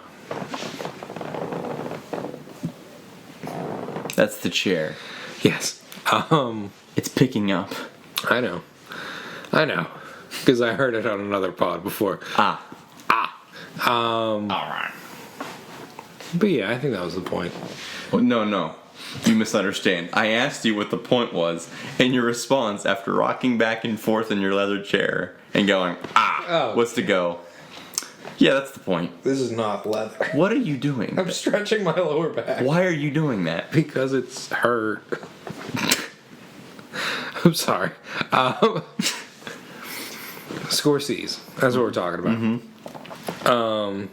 That's the chair. Yes. It's picking up. I know. Because I heard it on another pod before. All right. But yeah, I think that was the point. Well, no. You misunderstand. I asked you what the point was, and your response after rocking back and forth in your leather chair and going, was to go, yeah, that's the point. This is not leather. What are you doing? I'm stretching my lower back. Why are you doing that? Because it's hurt. I'm sorry. Scorsese. That's what we're talking about. Mm-hmm.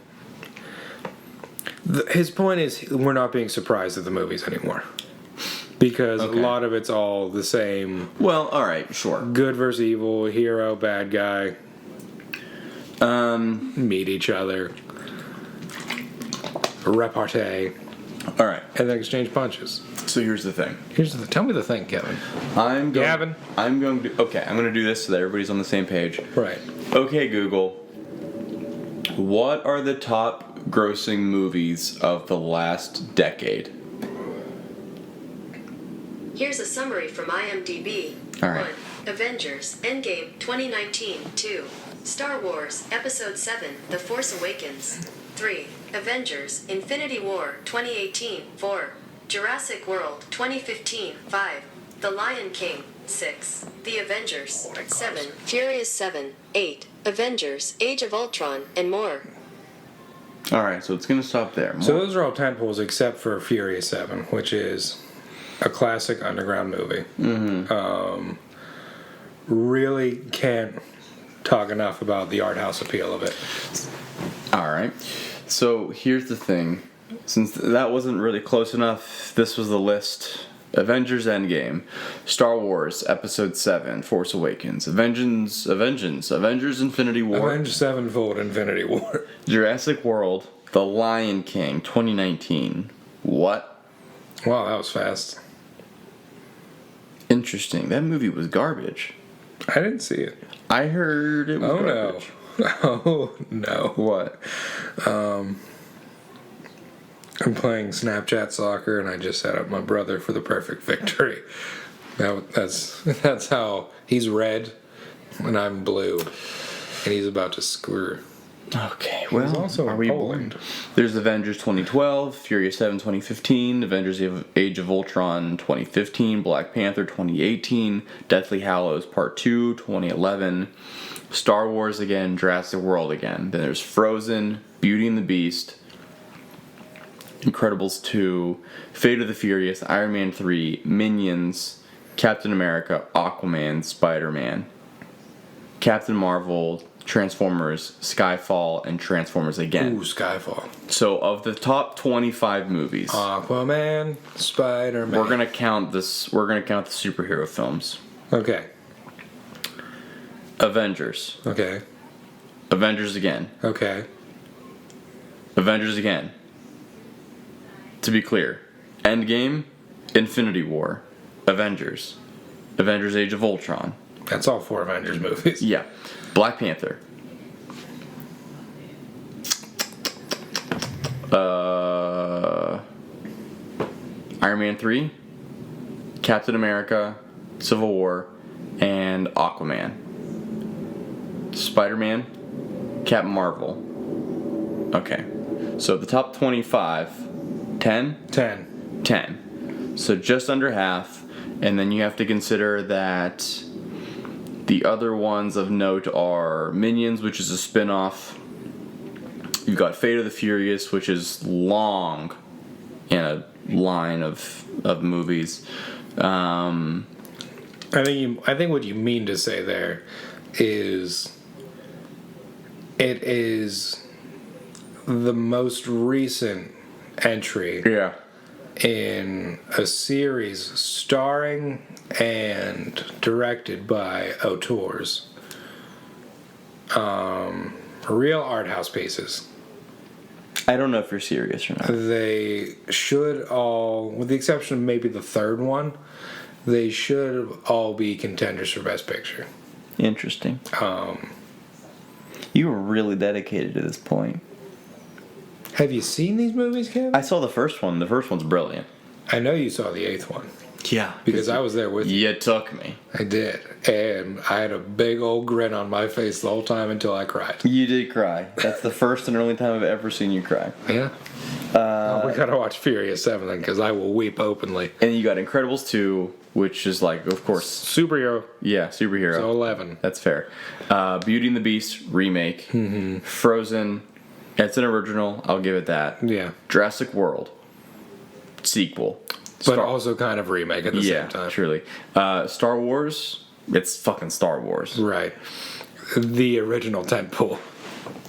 His point is we're not being surprised at the movies anymore. Because a lot of it's all the same. Well, all right, sure. Good versus evil, hero, bad guy. Meet each other. Repartee. All right. And then exchange punches. So here's the thing. Tell me the thing, Kevin. I'm going to do this so that everybody's on the same page. Right. Okay, Google. What are the top grossing movies of the last decade? Here's a summary from IMDb. All right. 1. Avengers Endgame 2019. 2. Star Wars Episode 7 The Force Awakens. 3. Avengers Infinity War 2018. 4. Jurassic World 2015. 5. The Lion King. 6. The Avengers. 7. Furious 7. 8. Avengers Age of Ultron, and more. All right, so it's going to stop there. So those are all tentpoles except for Furious 7, which is a classic underground movie. Mm-hmm. Really can't talk enough about the art house appeal of it. All right. So here's the thing. Since that wasn't really close enough, this was the list. Avengers Endgame, Star Wars Episode 7, Force Awakens, Avengers Infinity War, Avengers Sevenfold Infinity War, Jurassic World, The Lion King 2019. What? Wow, that was fast. Interesting. That movie was garbage. I didn't see it. I heard it was garbage. Oh no. What? I'm playing Snapchat soccer, and I just set up my brother for the perfect victory. That's how he's red, and I'm blue, and he's about to score. Okay, well, also are in we Poland. born? There's Avengers 2012, Furious 7 2015, Avengers Age of Ultron 2015, Black Panther 2018, Deathly Hallows Part 2 2011, Star Wars again, Jurassic World again. Then there's Frozen, Beauty and the Beast, Incredibles 2, Fate of the Furious, Iron Man 3, Minions, Captain America, Aquaman, Spider-Man, Captain Marvel, Transformers, Skyfall, and Transformers again. Ooh, Skyfall. So of the top 25 movies, Aquaman, Spider-Man. we're gonna count this. We're gonna count the superhero films. Okay. Avengers. Okay. Avengers again. Okay. Avengers again. To be clear, Endgame, Infinity War, Avengers, Avengers Age of Ultron. That's all 4 Avengers movies. Yeah. Black Panther. Iron Man 3, Captain America, Civil War, and Aquaman. Spider-Man, Captain Marvel. Okay. So the top 25, 10? 10. 10. So just under half. And then you have to consider that the other ones of note are Minions, which is a spin-off. You've got Fate of the Furious, which is long in a line of movies. I think what you mean to say there is it is the most recent entry in a series starring and directed by auteurs. Real art house pieces. I don't know if you're serious or not. They should all, with the exception of maybe the third one, they should all be contenders for Best Picture. Interesting. You were really dedicated to this point. Have you seen these movies, Kevin? I saw the first one. The first one's brilliant. I know you saw the 8th one. Yeah. Because I was there with you. You took me. I did. And I had a big old grin on my face the whole time until I cried. You did cry. That's the first and only time I've ever seen you cry. Yeah. We gotta watch Furious 7 then, because I will weep openly. And you got Incredibles 2, which is like, of course... Superhero. Yeah, superhero. So 11. That's fair. Beauty and the Beast, remake. Mm-hmm. Frozen, it's an original, I'll give it that. Yeah. Jurassic World, sequel. But also kind of remake at the same time. Yeah, truly. Star Wars, it's fucking Star Wars. Right. The original tentpole.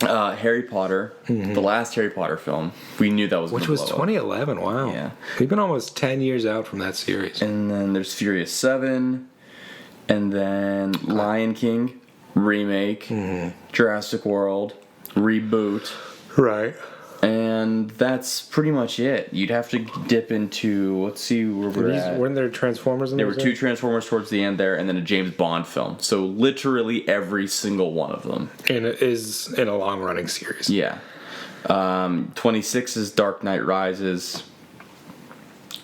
Harry Potter, the last Harry Potter film. We knew that was Which gonna was blow up. 2011, wow. Yeah. We've been almost 10 years out from that series. And then there's Furious 7, and then Lion King, remake, Jurassic World, reboot, Right. and that's pretty much it. You'd have to dip into, let's see where we're at. Weren't there Transformers in There were those? 2 Transformers towards the end there, and then a James Bond film. So literally every single one of them. And it is in a long-running series. Yeah. 26 is Dark Knight Rises,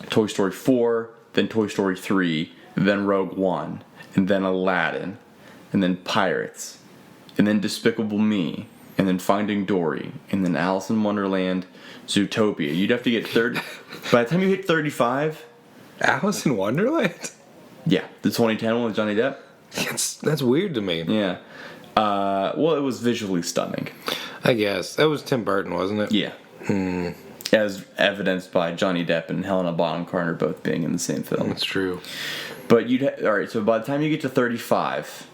Toy Story 4, then Toy Story 3, then Rogue One, and then Aladdin, and then Pirates, and then Despicable Me, and then Finding Dory, and then Alice in Wonderland, Zootopia. You'd have to get by the time you hit 35, Alice in Wonderland? yeah, the 2010 one with Johnny Depp. That's weird to me. Yeah. Well, it was visually stunning. I guess. That was Tim Burton, wasn't it? Yeah. As evidenced by Johnny Depp and Helena Bonham Carter both being in the same film. That's true. But all right, so by the time you get to 35,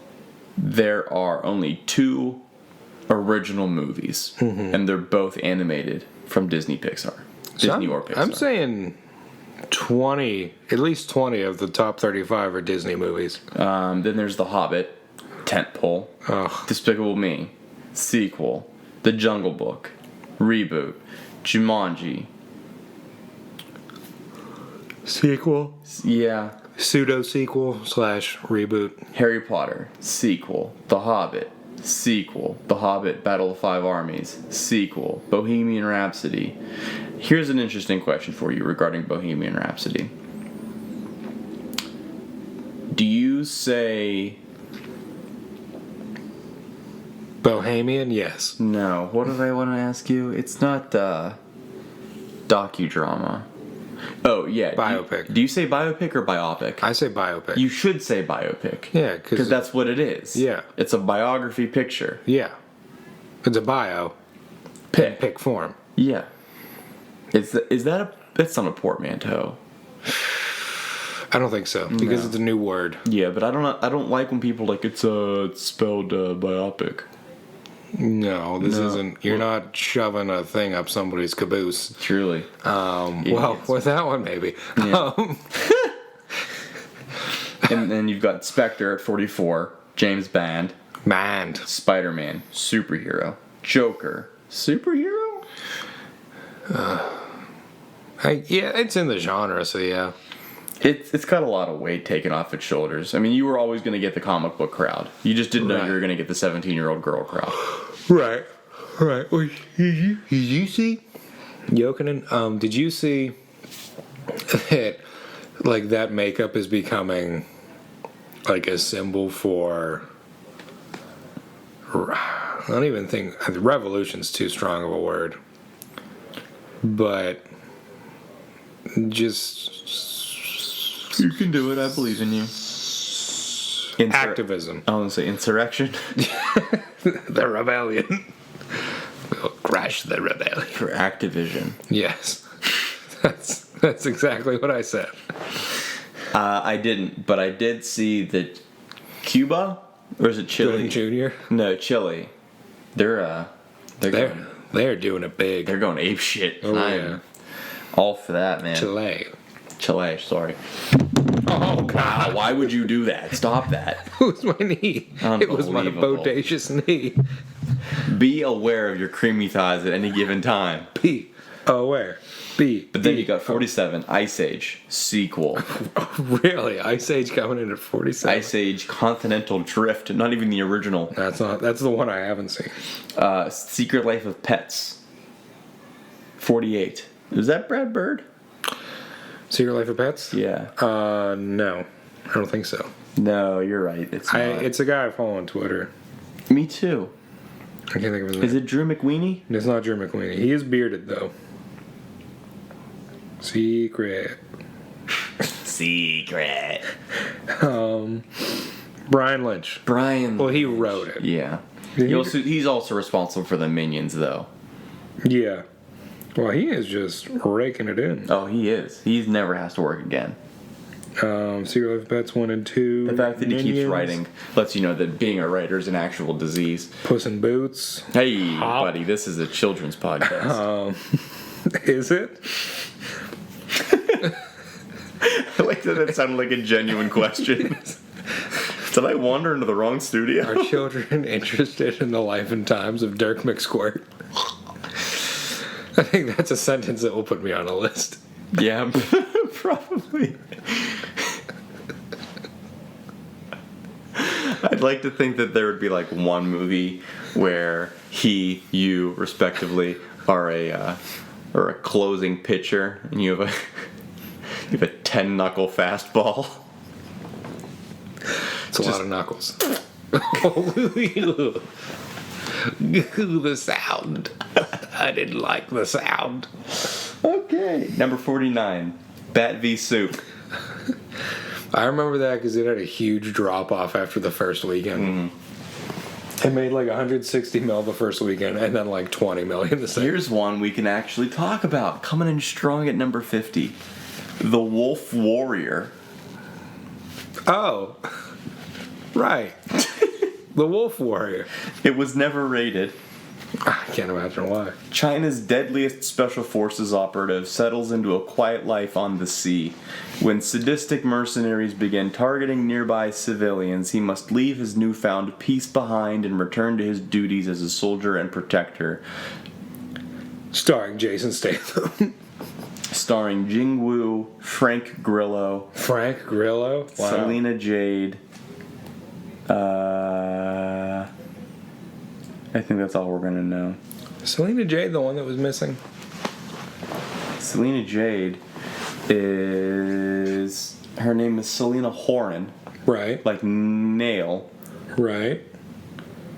there are only 2 original movies, and they're both animated from Disney Pixar. Disney or Pixar. I'm saying 20, at least 20 of the top 35 are Disney movies. Then there's The Hobbit, tentpole, Ugh. Despicable Me, sequel, The Jungle Book, reboot, Jumanji. Sequel? Yeah. Pseudo-sequel / reboot. Harry Potter, sequel, The Hobbit, sequel, The Hobbit Battle of 5 Armies, sequel, Bohemian Rhapsody. Here's an interesting question for you regarding Bohemian Rhapsody. Do you say... Bohemian? Yes. No, what did I want to ask you? It's not docudrama. Oh, yeah. Biopic. Do you say biopic or biopic? I say biopic. You should say biopic. Yeah, because that's what it is. Yeah. It's a biography picture. Yeah. It's a bio. Pick. Pick form. Yeah. That's not a portmanteau. I don't think so, because it's a new word. Yeah, but I don't like when people like it's spelled biopic. No, this isn't. You're not shoving a thing up somebody's caboose. Truly. Well, with that one maybe. Yeah. And then you've got Spectre at 44, James Bond, Spider-Man, superhero, Joker, superhero. Yeah, it's in the genre, so yeah. It's got a lot of weight taken off its shoulders. I mean, you were always going to get the comic book crowd. You just didn't know you were going to get the 17-year-old girl crowd. Right. Did you see Jokinen? Did you see that? Like that makeup is becoming like a symbol for. I don't even think revolution's too strong of a word, but just. You can do it. I believe in you. Activism. I want to say insurrection. The rebellion. We'll crash the rebellion. For Activision. Yes. That's exactly what I said. I didn't, but I did see that Cuba, or is it Chile? Junior? No, Chile. They're doing it big. They're going ape shit. Oh, I'm yeah. all for that, man. Chile. Sorry. Oh, God. Why would you do that? Stop that. It was my knee. It was my Unbelievable. bodacious knee. Be aware of your creamy thighs at any given time. P. Aware. B. But then you got 47, Ice Age, sequel. Really? Ice Age coming in at 47? Ice Age Continental Drift, not even the original. That's the one I haven't seen. Secret Life of Pets, 48. Is that Brad Bird? Secret Life of Pets? Yeah. No. I don't think so. No, you're right. It's not. It's a guy I follow on Twitter. Me too. I can't think of his name. Is it Drew McWeeny? It's not Drew McWeeny. He is bearded, though. Secret. Secret. Brian Lynch. Brian. Well, he wrote it. Yeah. He- He's also responsible for the Minions, though. Yeah. Well, he is just raking it in. Oh, he is. He never has to work again. Secret Life of Pets 1 and 2. The fact that he keeps Minions, writing lets you know that being a writer is an actual disease. Puss in Boots. Hey, Hop. buddy, this is a children's podcast. Is it? I like that sounded like a genuine question. Did I wander into the wrong studio? Are children interested in the life and times of Dirk McSquirt? I think that's a sentence that will put me on a list. Yeah, probably. I'd like to think that there would be like one movie where you, respectively, are a closing pitcher, and you have a 10-knuckle fastball. It's a lot of knuckles. The sound. I didn't like the sound. Okay. Number 49, Bat v Soup. I remember that because it had a huge drop off after the first weekend. It made like 160 mil the first weekend, and then like 20 million the second. Here's one we can actually talk about. Coming in strong at number 50, The Wolf Warrior. Oh, right. The Wolf Warrior. It was never rated. I can't imagine why. China's deadliest special forces operative settles into a quiet life on the sea. When sadistic mercenaries begin targeting nearby civilians, he must leave his newfound peace behind and return to his duties as a soldier and protector. Starring Jason Statham. Starring Jing Wu, Frank Grillo, Frank Grillo. Wow. Selena Jade. I think that's all we're gonna know. Selena Jade, the one that was missing. Selena Jade her name is Selena Horan, Right. like nail. Right.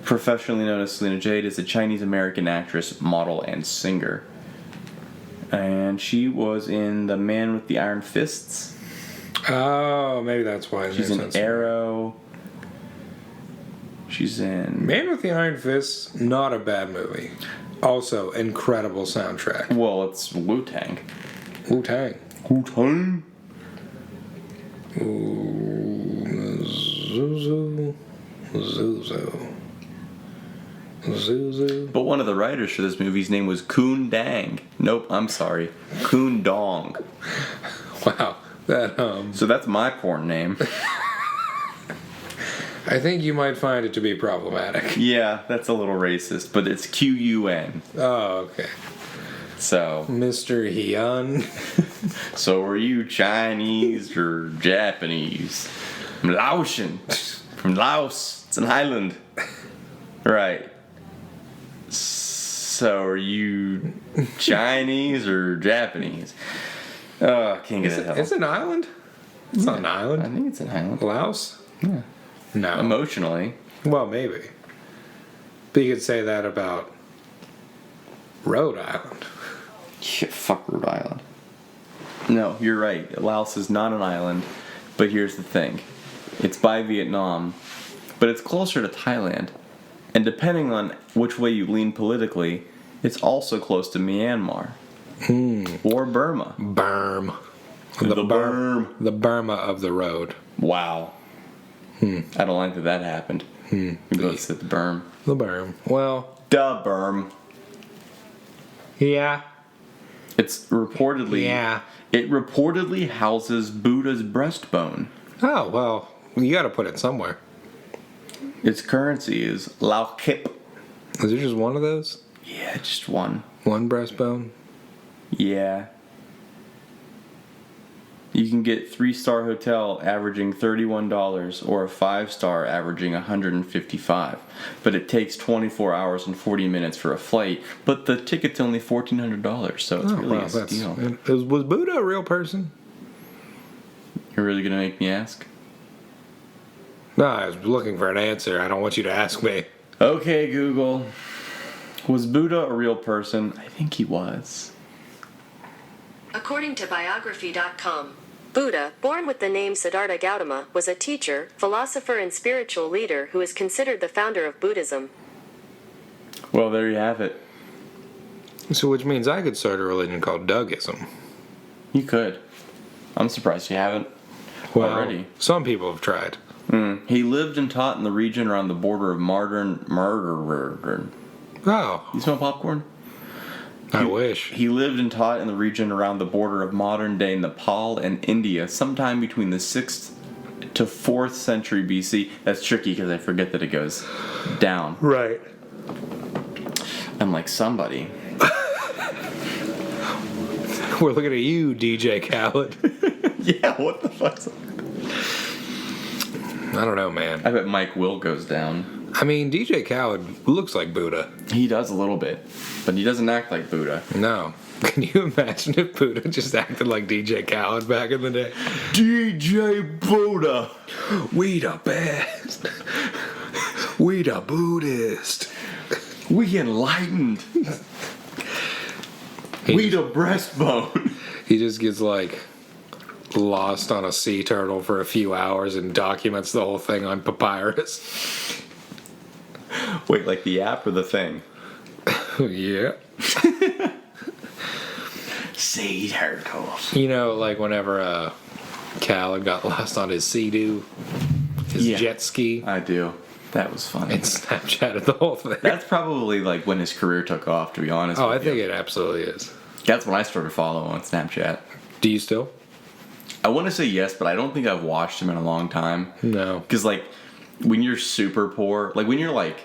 Professionally known as Selena Jade, is a Chinese-American actress, model, and singer. And she was in The Man with the Iron Fists. Oh, maybe that's why. She's in Arrow. She's in... Man with the Iron Fist, not a bad movie. Also, incredible soundtrack. Well, it's Wu-Tang. Wu-Tang. Wu-Tang? Zuzu. But one of the writers for this movie's name was Koon Dang. Nope, I'm sorry. Koon Dong. Wow. That, So that's my porn name. I think you might find it to be problematic. Yeah, that's a little racist, but it's Q-U-N. Oh, okay. So... Mr. Hyun. So are you Chinese or Japanese? I'm Laotian. From Laos. It's an island. Right. So are you Chinese or Japanese? Oh, I can't get it out. It's an island? It's not an I island. think it's an island. Laos? Yeah. No. Emotionally. Well, maybe. But you could say that about Rhode Island. Yeah, fuck Rhode Island. No, you're right. Laos is not an island, but here's the thing. It's by Vietnam, but it's closer to Thailand. And depending on which way you lean politically, it's also close to Myanmar. Or Burma. Burm. The Burm. The Burma of the road. Wow. I don't like that happened. We both said the Burm. The Burm. Well, The Burm. yeah. It's reportedly... Yeah. It reportedly houses Buddha's breastbone. Oh, well, you gotta put it somewhere. Its currency is Lao Kip. Is there just one of those? Yeah, just one. One breastbone? Yeah. You can get 3-star hotel averaging $31 or a 5-star averaging $155. But it takes 24 hours and 40 minutes for a flight. But the ticket's only $1,400, so it's really a steal. Was Buddha a real person? You're really gonna make me ask? No, I was looking for an answer. I don't want you to ask me. Okay, Google. Was Buddha a real person? I think he was. According to biography.com, Buddha, born with the name Siddhartha Gautama, was a teacher, philosopher, and spiritual leader who is considered the founder of Buddhism. Well, there you have it. So which means I could start a religion called Dougism. You could. I'm surprised you haven't already. Some people have tried. He lived and taught in the region around the border of Murder. Oh, You smell popcorn? I wish. He lived and taught in the region around the border of modern-day Nepal and India, sometime between the 6th to 4th century BC. That's tricky because I forget that it goes down. Right. I'm like, somebody. We're looking at you, DJ Khaled. Yeah, what the fuck's up? I don't know, man. I bet Mike Will goes down. I mean, DJ Khaled looks like Buddha. He does a little bit, but he doesn't act like Buddha. No. Can you imagine if Buddha just acted like DJ Khaled back in the day? DJ Buddha! We the best. We the Buddhist. We enlightened! We the breastbone! He just gets like lost on a sea turtle for a few hours and documents the whole thing on papyrus. Wait, like the app or the thing? Yeah. Sea turtles. You know, like whenever Khaled got lost on his Sea-Doo, his jet ski, I do. That was funny. and Snapchatted the whole thing. That's probably like when his career took off, to be honest Oh, with I think you. it absolutely is. That's when I started following on Snapchat. Do you still? I want to say yes, but I don't think I've watched him in a long time. No. Because, like, when you're super poor, like, when you're, like,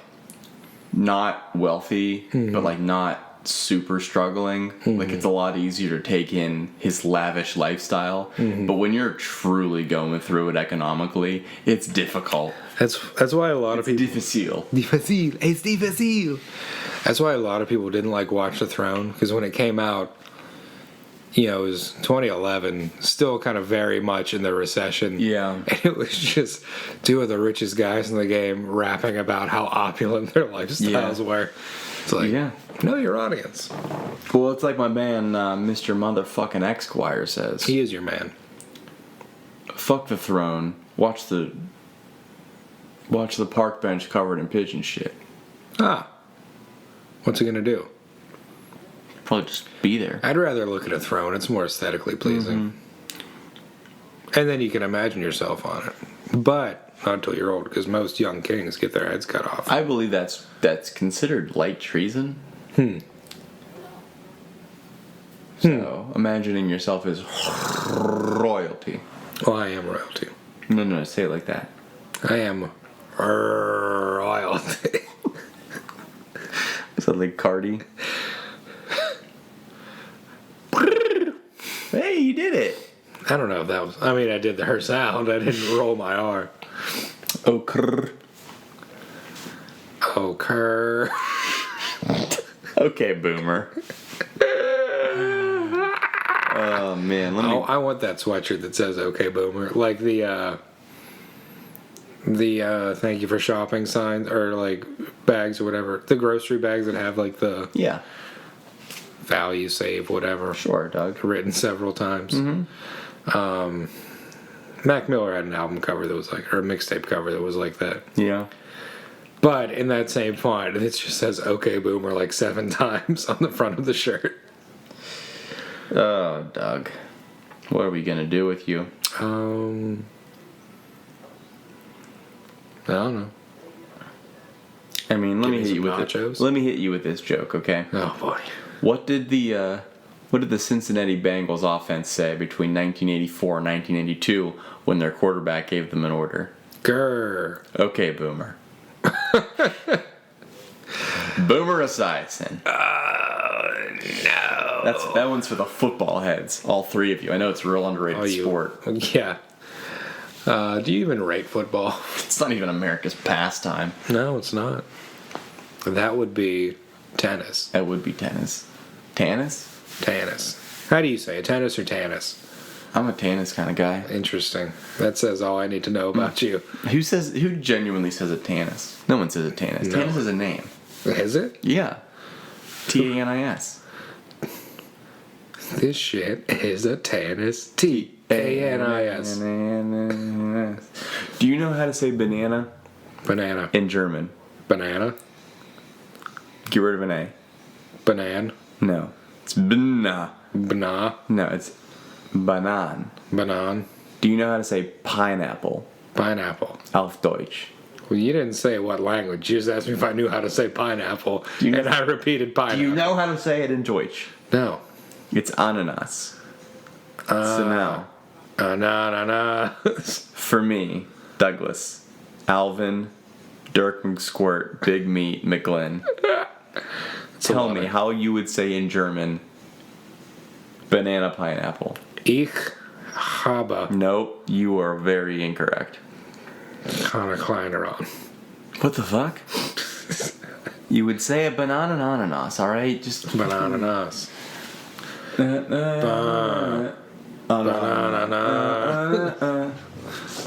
not wealthy, but, like, not super struggling, like, it's a lot easier to take in his lavish lifestyle. But when you're truly going through it economically, it's difficult. That's why a lot of people. Difficile. It's difficile. That's why a lot of people didn't like Watch the Throne, because when it came out, you know, it was 2011, still kind of very much in the recession. Yeah. And it was just two of the richest guys in the game rapping about how opulent their lifestyles were. It's like, know your audience. Well, it's like my man, Mr. Motherfucking Esquire says. He is your man. Fuck the throne. Watch the park bench covered in pigeon shit. Ah. What's he gonna do? Probably just be there. I'd rather look at a throne. It's more aesthetically pleasing. And then you can imagine yourself on it. But not until you're old, because most young kings get their heads cut off. I believe that's considered light treason. So, imagining yourself as royalty. Well, I am royalty. No, say it like that. I am royalty. Is that like Cardi? Hey, you did it. I don't know if that was... I mean, I did her sound. I didn't roll my R. Oh, crrr. Oh, Kerr. Okay, boomer. Oh, man. I want that sweatshirt that says "Okay, Boomer," like the "Thank you for shopping" signs, or like bags or whatever. The grocery bags that have like the Yeah. value save whatever Sure, Doug. written several times. Mac Miller had an album cover that was like, or a mixtape cover that was like that. Yeah. But in that same font, it just says "Okay, Boomer" like 7 times on the front of the shirt. Oh, Doug. What are we going to do with you? I don't know. I mean, let me hit you with nachos? it. Let me hit you with this joke, okay? Oh boy. What did the Cincinnati Bengals offense say between 1984 and 1982 when their quarterback gave them an order? Grr. Okay, Boomer. Boomer Esiason. No. That one's for the football heads, all 3 of you. I know it's a real underrated sport. Yeah. Do you even rate football? It's not even America's pastime. No, it's not. That would be tennis. That would be tennis. Tennis? Tennis. How do you say it? Tennis or tennis? I'm a Tanis kind of guy. Interesting. That says all I need to know about you. Who genuinely says a Tanis? No one says a Tanis. No. Tanis is a name. Is it? Yeah. Tanis. This shit is a Tanis. Tanis. Do you know how to say banana Banana. in German? Banana. Get rid of an A. Banan. No. It's bna. Bana. No, it's banan. Banan. Do you know how to say pineapple? Pineapple. Auf Deutsch. Well, you didn't say what language. You just asked me if I knew how to say pineapple, you know- and I repeated pineapple. Do you know how to say it in Deutsch? No. It's ananas. So now, Na. for me, Douglas, Alvin, Dirk McSquirt, Big Meat, McGlynn, tell me how you would say in German banana pineapple. Ich habe Nope, you are very incorrect. keine Kleineron. What the fuck? You would say a banana and ananas, alright? Just Bananas.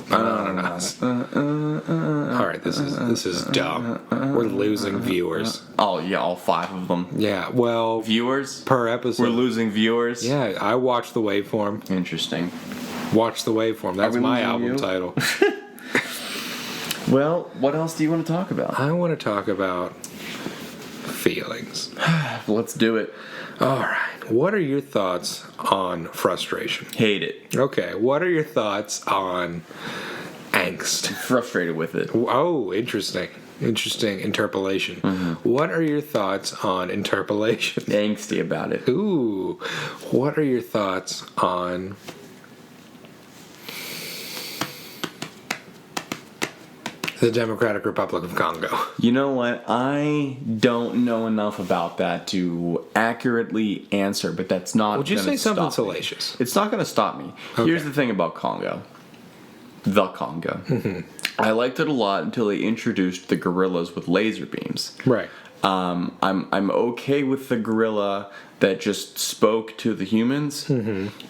Bananas. Alright, this is dumb. We're losing viewers. Oh yeah, all 5 of them. Yeah, well, Viewers? per episode. We're losing viewers? Yeah, I watched the waveform. Interesting. Watch the waveform. That's we my losing album you? title. Well, what else do you want to talk about? I want to talk about feelings. Let's do it. All right. What are your thoughts on frustration? Hate it. Okay. What are your thoughts on angst? Frustrated with it. Oh, interesting. Interesting interpolation. What are your thoughts on interpolation? Angsty about it. Ooh. What are your thoughts on the Democratic Republic of Congo? You know what? I don't know enough about that to accurately answer, but that's not. Would you gonna say something stop me. salacious? It's not going to stop me. Okay. Here's the thing about Congo. The Congo. I liked it a lot until they introduced the gorillas with laser beams. Right. I'm okay with the gorilla that just spoke to the humans,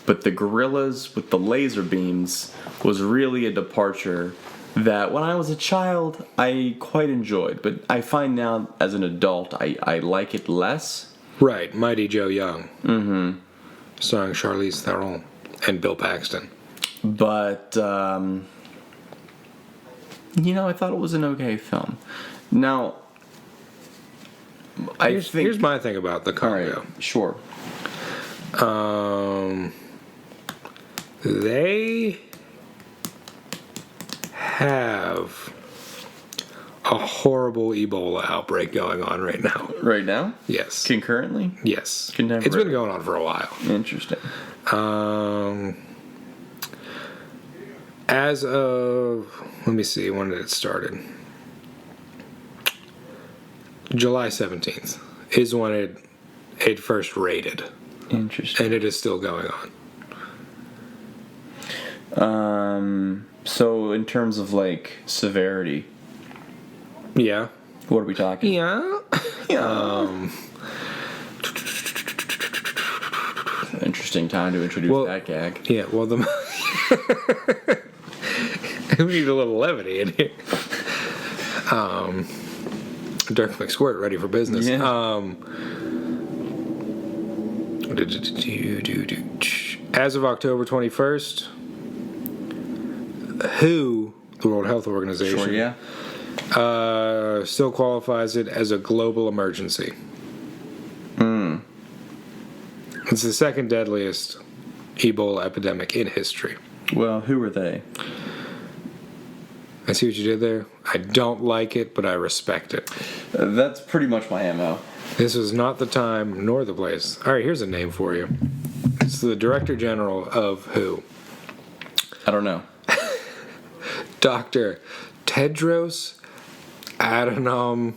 but the gorillas with the laser beams was really a departure that when I was a child I quite enjoyed, but I find now as an adult I like it less. Right. Mighty Joe Young. Mm-hmm. Starring Charlize Theron and Bill Paxton. But I thought it was an okay film. Now, Here's my thing about the Congo. Alright, sure. They have a horrible Ebola outbreak going on right now. Right now? Yes. Concurrently? Yes. Contemporary. It's been going on for a while. Interesting. As of, let me see, when did it started? July 17th is when it first rated, Interesting. and it is still going on. So in terms of like severity, Yeah. what are we talking? Yeah. Interesting time to introduce Well- that gag. Yeah, well, we need a little levity in here. Dirk McSquirt, ready for business. Yeah. As of October 21st, WHO, the World Health Organization, Sure, yeah. still qualifies it as a global emergency. It's the second deadliest Ebola epidemic in history. Well, who are they? I see what you did there. I don't like it, but I respect it. That's pretty much my MO. This is not the time nor the place. All right, here's a name for you. It's the Director General of WHO, I don't know. Dr. Tedros Adhanom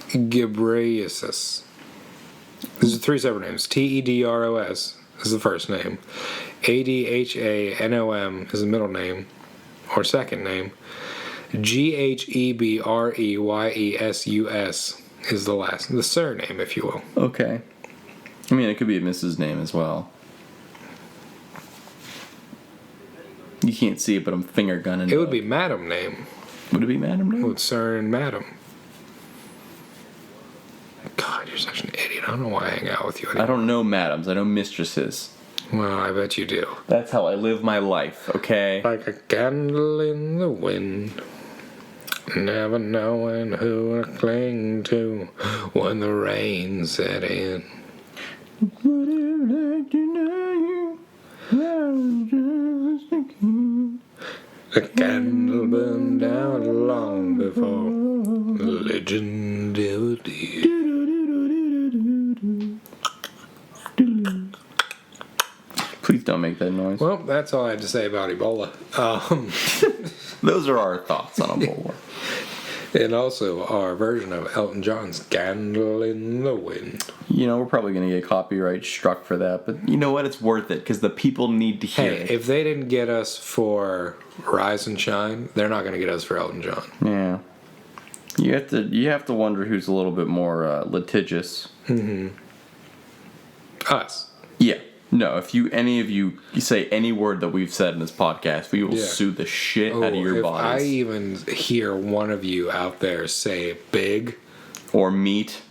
Ghebreyesus. These are 3 separate names. Tedros is the first name. Adhanom is the middle name, or second name. Ghebreyesus is the surname, if you will. Okay. I mean, it could be a Mrs. name as well. You can't see it, but I'm finger gunning. It would be Madam name. Would it be Madam name? With Sir and Madam. God, you're such an idiot. I don't know why I hang out with you anymore. I don't know madams. I know mistresses. Well, I bet you do. That's how I live my life, okay? Like a candle in the wind, never knowing who to cling to when the rain set in. A candle burned down long before legend ever did. Please don't make that noise. Well, that's all I had to say about Ebola. Those are our thoughts on Ebola. And also our version of Elton John's Candle in the Wind. You know, we're probably going to get copyright struck for that, but you know what? It's worth it because the people need to hear Hey, it. if they didn't get us for Rise and Shine, they're not going to get us for Elton John. Yeah. You have to wonder who's a little bit more litigious. Us. Yeah. No, if any of you say any word that we've said in this podcast, we will sue the shit out of your if bodies. I even hear one of you out there say big Or meat.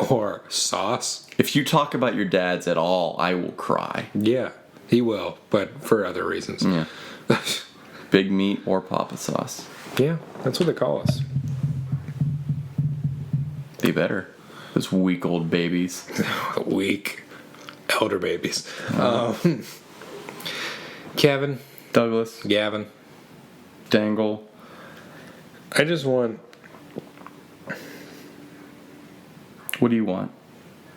or sauce, If you talk about your dads at all, I will cry. yeah, he will, but for other reasons. Yeah. Big meat or Papa sauce. Yeah, that's what they call us. They better. Those weak old babies. Weak elder babies. Kevin, Douglas. Gavin, Dangle. I just want... What do you want?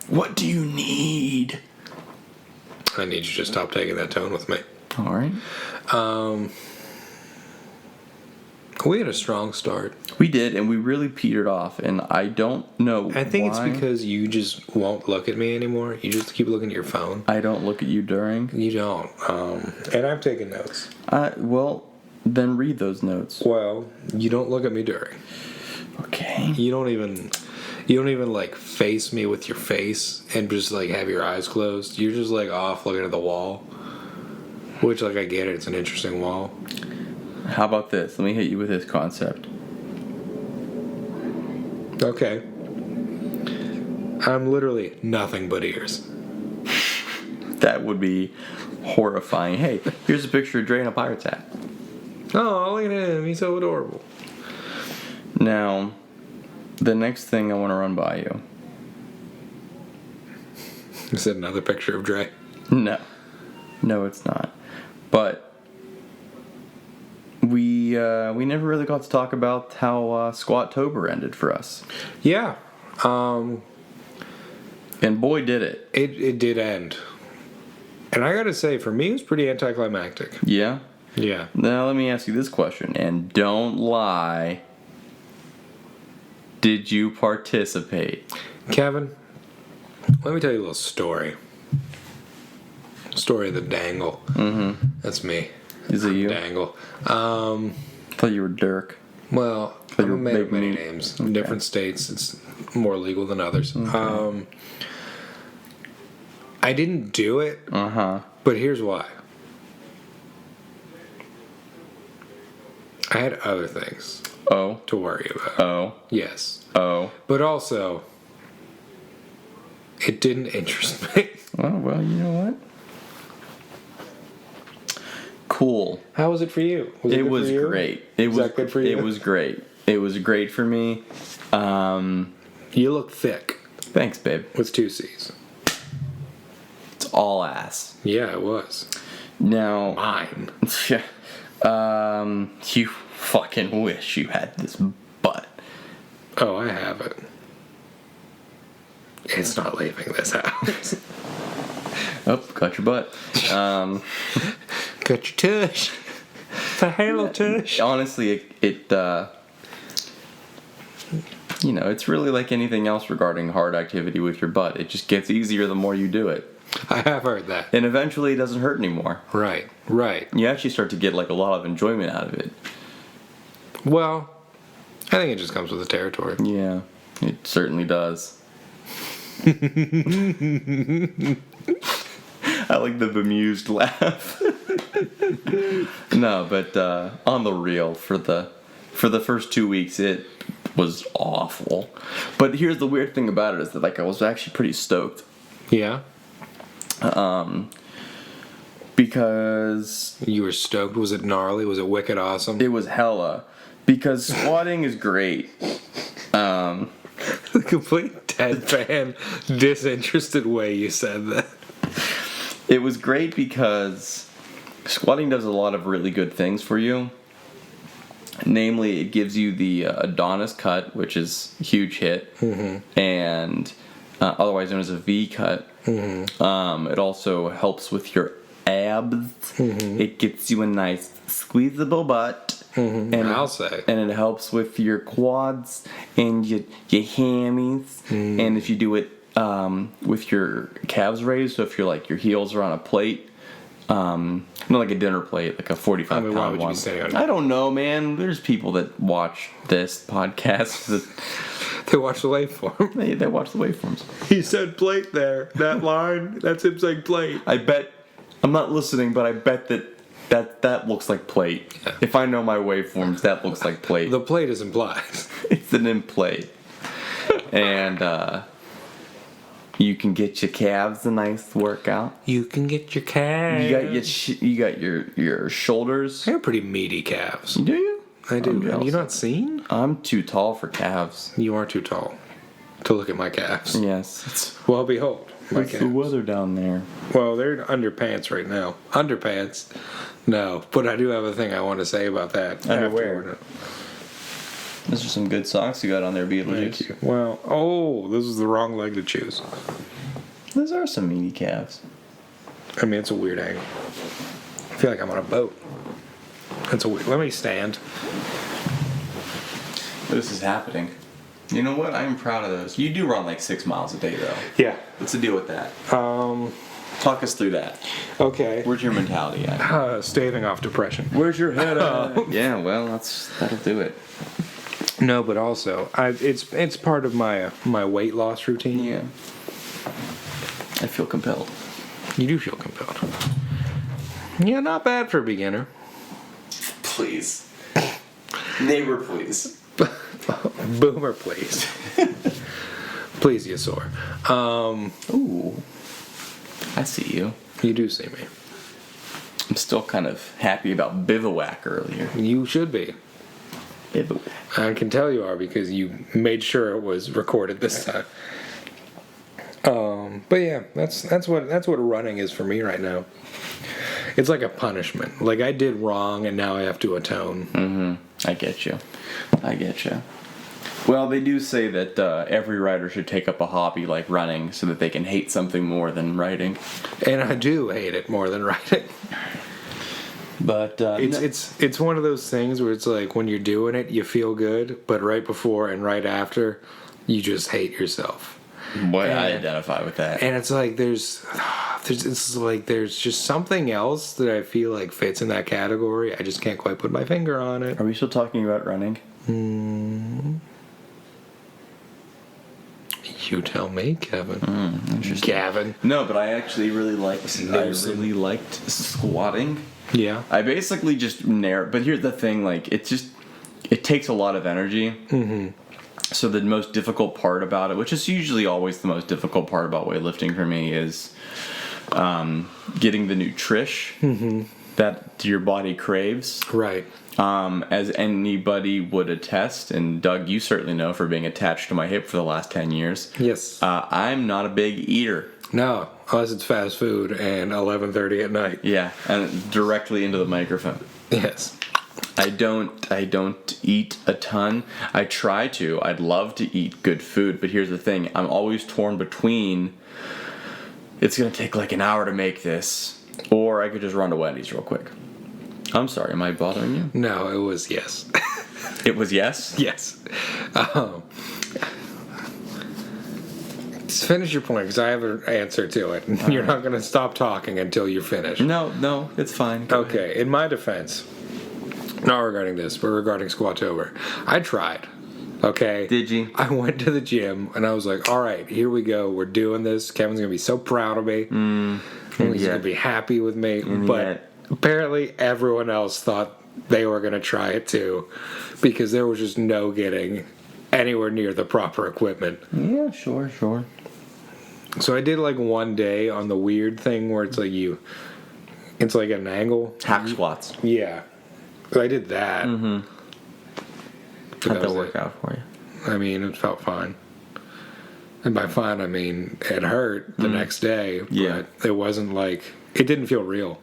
What do you need? I need you to stop taking that tone with me. All right. We had a strong start. We did, and we really petered off, and I don't know I think why. it's because you just won't look at me anymore. You just keep looking at your phone. I don't look at you during. You don't. And I'm taking notes. Well, then read those notes. Well, you don't look at me during. Okay. You don't even like face me with your face and just like have your eyes closed. You're just like off looking at the wall. Which, like, I get it. It's an interesting wall. How about this? Let me hit you with this concept. Okay. I'm literally nothing but ears. That would be horrifying. Hey, here's a picture of Dre in a pirate's hat. Oh, look at him. He's so adorable. Now, the next thing I want to run by you. Is that another picture of Dre? No. No, it's not. But we never really got to talk about how Squat-tober ended for us. Yeah. And boy, did it. It did end. And I gotta say, for me, it was pretty anticlimactic. Yeah? Yeah. Now, let me ask you this question. And don't lie. Did you participate? Kevin, let me tell you a little story. Story of the dangle. Mm-hmm. That's me. Is it you? Dangle. I thought you were Dirk. Well, But I'm you're a man of big many meat. names. In different states, it's more legal than others. Okay. I didn't do it, Uh-huh. but here's why. I had other things Oh. to worry about. Oh. Yes. Oh. But also, it didn't interest me. Well, you know what? Cool. How was it for you? It good was for you? great. It Was was that good for you? It was great. It was great for me. You look thick Thanks, babe. with 2 C's. It's all ass. Yeah, it was. Now, Mine. you fucking wish you had this butt. Oh, I have it. It's not leaving this house. Oh, got your butt. Got your tush. The halo tush. Honestly, it's really like anything else regarding hard activity with your butt. It just gets easier the more you do it. I have heard that. And eventually it doesn't hurt anymore. Right. You actually start to get like a lot of enjoyment out of it. Well, I think it just comes with the territory. Yeah, it certainly does. I like the bemused laugh. No, but on the real, for the first 2 weeks, it was awful. But here's the weird thing about it is that like I was actually pretty stoked Yeah. because You were stoked. Was it gnarly? Was it wicked awesome? it was hella. Because squatting is great. The complete deadpan, disinterested way you said that. It was great because squatting does a lot of really good things for you. Namely, it gives you the Adonis cut, which is a huge hit, and otherwise known as a V cut. It also helps with your abs. It gets you a nice squeezable butt. And I'll say. And it helps with your quads and your hammies. And if you do it with your calves raised, so if you're like your heels are on a plate, not like a dinner plate, like a 45-pound why would you one. be standing on it? I don't know, man. There's people that watch this podcast that They watch the waveform. they watch the waveforms. He said plate there. That line, that's him saying plate. I bet I'm not listening, but I bet that looks like plate. Yeah. If I know my waveforms, that looks like plate. The plate is implied. It's an in plate, and you can get your calves a nice workout. You can get your calves. You got your shoulders. They're pretty meaty calves. Do you? I do. I'm Have jealous. you not seen? I'm too tall for calves. You are too tall to look at my calves. Yes. It's, Well, behold, my what's the calves. weather down there? Well, they're underpants right now. Underpants? No, but I do have a thing I want to say about that. Underwear. afterward. Those are some good socks you got on there, Thank Beetlejuice. you. Well, this is the wrong leg to choose. Those are some meaty calves. I mean, it's a weird angle. I feel like I'm on a boat. That's a weird. Let me stand. This is happening. You know what? I'm proud of those. You do run like 6 miles a day, though. Yeah. What's the deal with that? Talk us through that. Okay. Where's your mentality at? Staving off depression. Where's your head at? Yeah, well, that'll do it. No, but also, it's part of my weight loss routine. Yeah. I feel compelled. You do feel compelled. Yeah, not bad for a beginner. Please. Neighbor, please. Boomer, please. Please, you sore. Ooh. I see you. You do see me. I'm still kind of happy about bivouac earlier. You should be. Bivouac. I can tell you are because you made sure it was recorded this time. But yeah, that's what running is for me right now. It's like a punishment. Like I did wrong and now I have to atone. Mm-hmm. I get you. Well, they do say that every writer should take up a hobby like running so that they can hate something more than writing. And I do hate it more than writing. But It's one of those things where it's like when you're doing it, you feel good, but right before and right after, you just hate yourself. Boy, I identify with that. And it's like there's just something else that I feel like fits in that category. I just can't quite put my finger on it. Are we still talking about running? You tell me, Kevin. Interesting. Gavin. No, but I actually really liked squatting. Yeah. I basically just but here's the thing, like it takes a lot of energy. Mm-hmm. So the most difficult part about it, which is usually always the most difficult part about weightlifting for me, is getting the nutrition that your body craves. Right. As anybody would attest, and Doug, you certainly know for being attached to my hip for the last 10 years. Yes. I'm not a big eater. No, unless it's fast food and 11:30 at night. Yeah, and directly into the microphone. Yes. I don't eat a ton. I try to. I'd love to eat good food, but here's the thing. I'm always torn between it's going to take like an hour to make this, or I could just run to Wendy's real quick. I'm sorry, am I bothering you? No, it was yes. It was yes? Yes. Just finish your point because I have an answer to it. You're not going to stop talking until you finish. No, it's fine. Go ahead. Okay, in my defense, not regarding this, but regarding Squattober, I tried. Okay? Did you? I went to the gym and I was like, all right, here we go. We're doing this. Kevin's going to be so proud of me. He's going to be happy with me. And But yet, apparently everyone else thought they were going to try it too, because there was just no getting anywhere near the proper equipment. Yeah, sure. So I did like one day on the weird thing where it's like it's like an angle. Hack squats. Yeah. So I did that. Mm-hmm. But How'd that was work it. out for you? I mean, it felt fine. And by fine, I mean it hurt the next day. Yeah. But it wasn't like, it didn't feel real.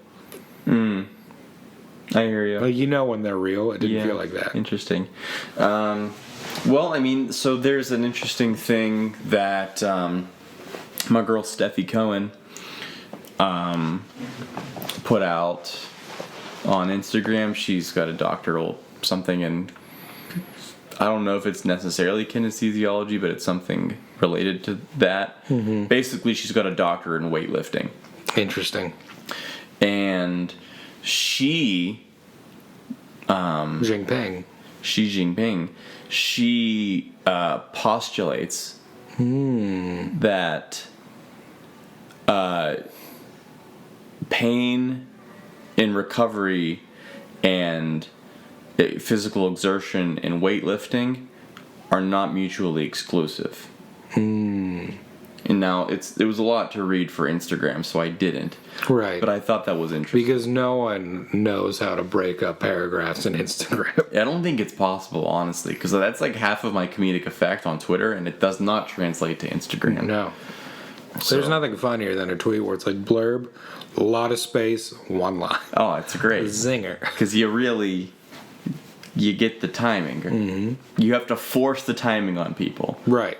I hear you. Like, when they're real, it didn't feel like that. Interesting. Well, I mean, so there's an interesting thing that my girl Steffi Cohen put out on Instagram. She's got a doctoral something in, I don't know if it's necessarily kinesiology, but it's something related to that. Mm-hmm. Basically, she's got a doctorate in weightlifting. Interesting. And Xi Jinping. She postulates that pain in recovery and physical exertion in weightlifting are not mutually exclusive. And now it was a lot to read for Instagram, so I didn't. Right. But I thought that was interesting. Because no one knows how to break up paragraphs in Instagram. I don't think it's possible, honestly, because that's like half of my comedic effect on Twitter, and it does not translate to Instagram. No. So- There's nothing funnier than a tweet where it's like blurb, a lot of space, one line. Oh, it's great. Zinger. Because you get the timing. Mm-hmm. You have to force the timing on people. Right.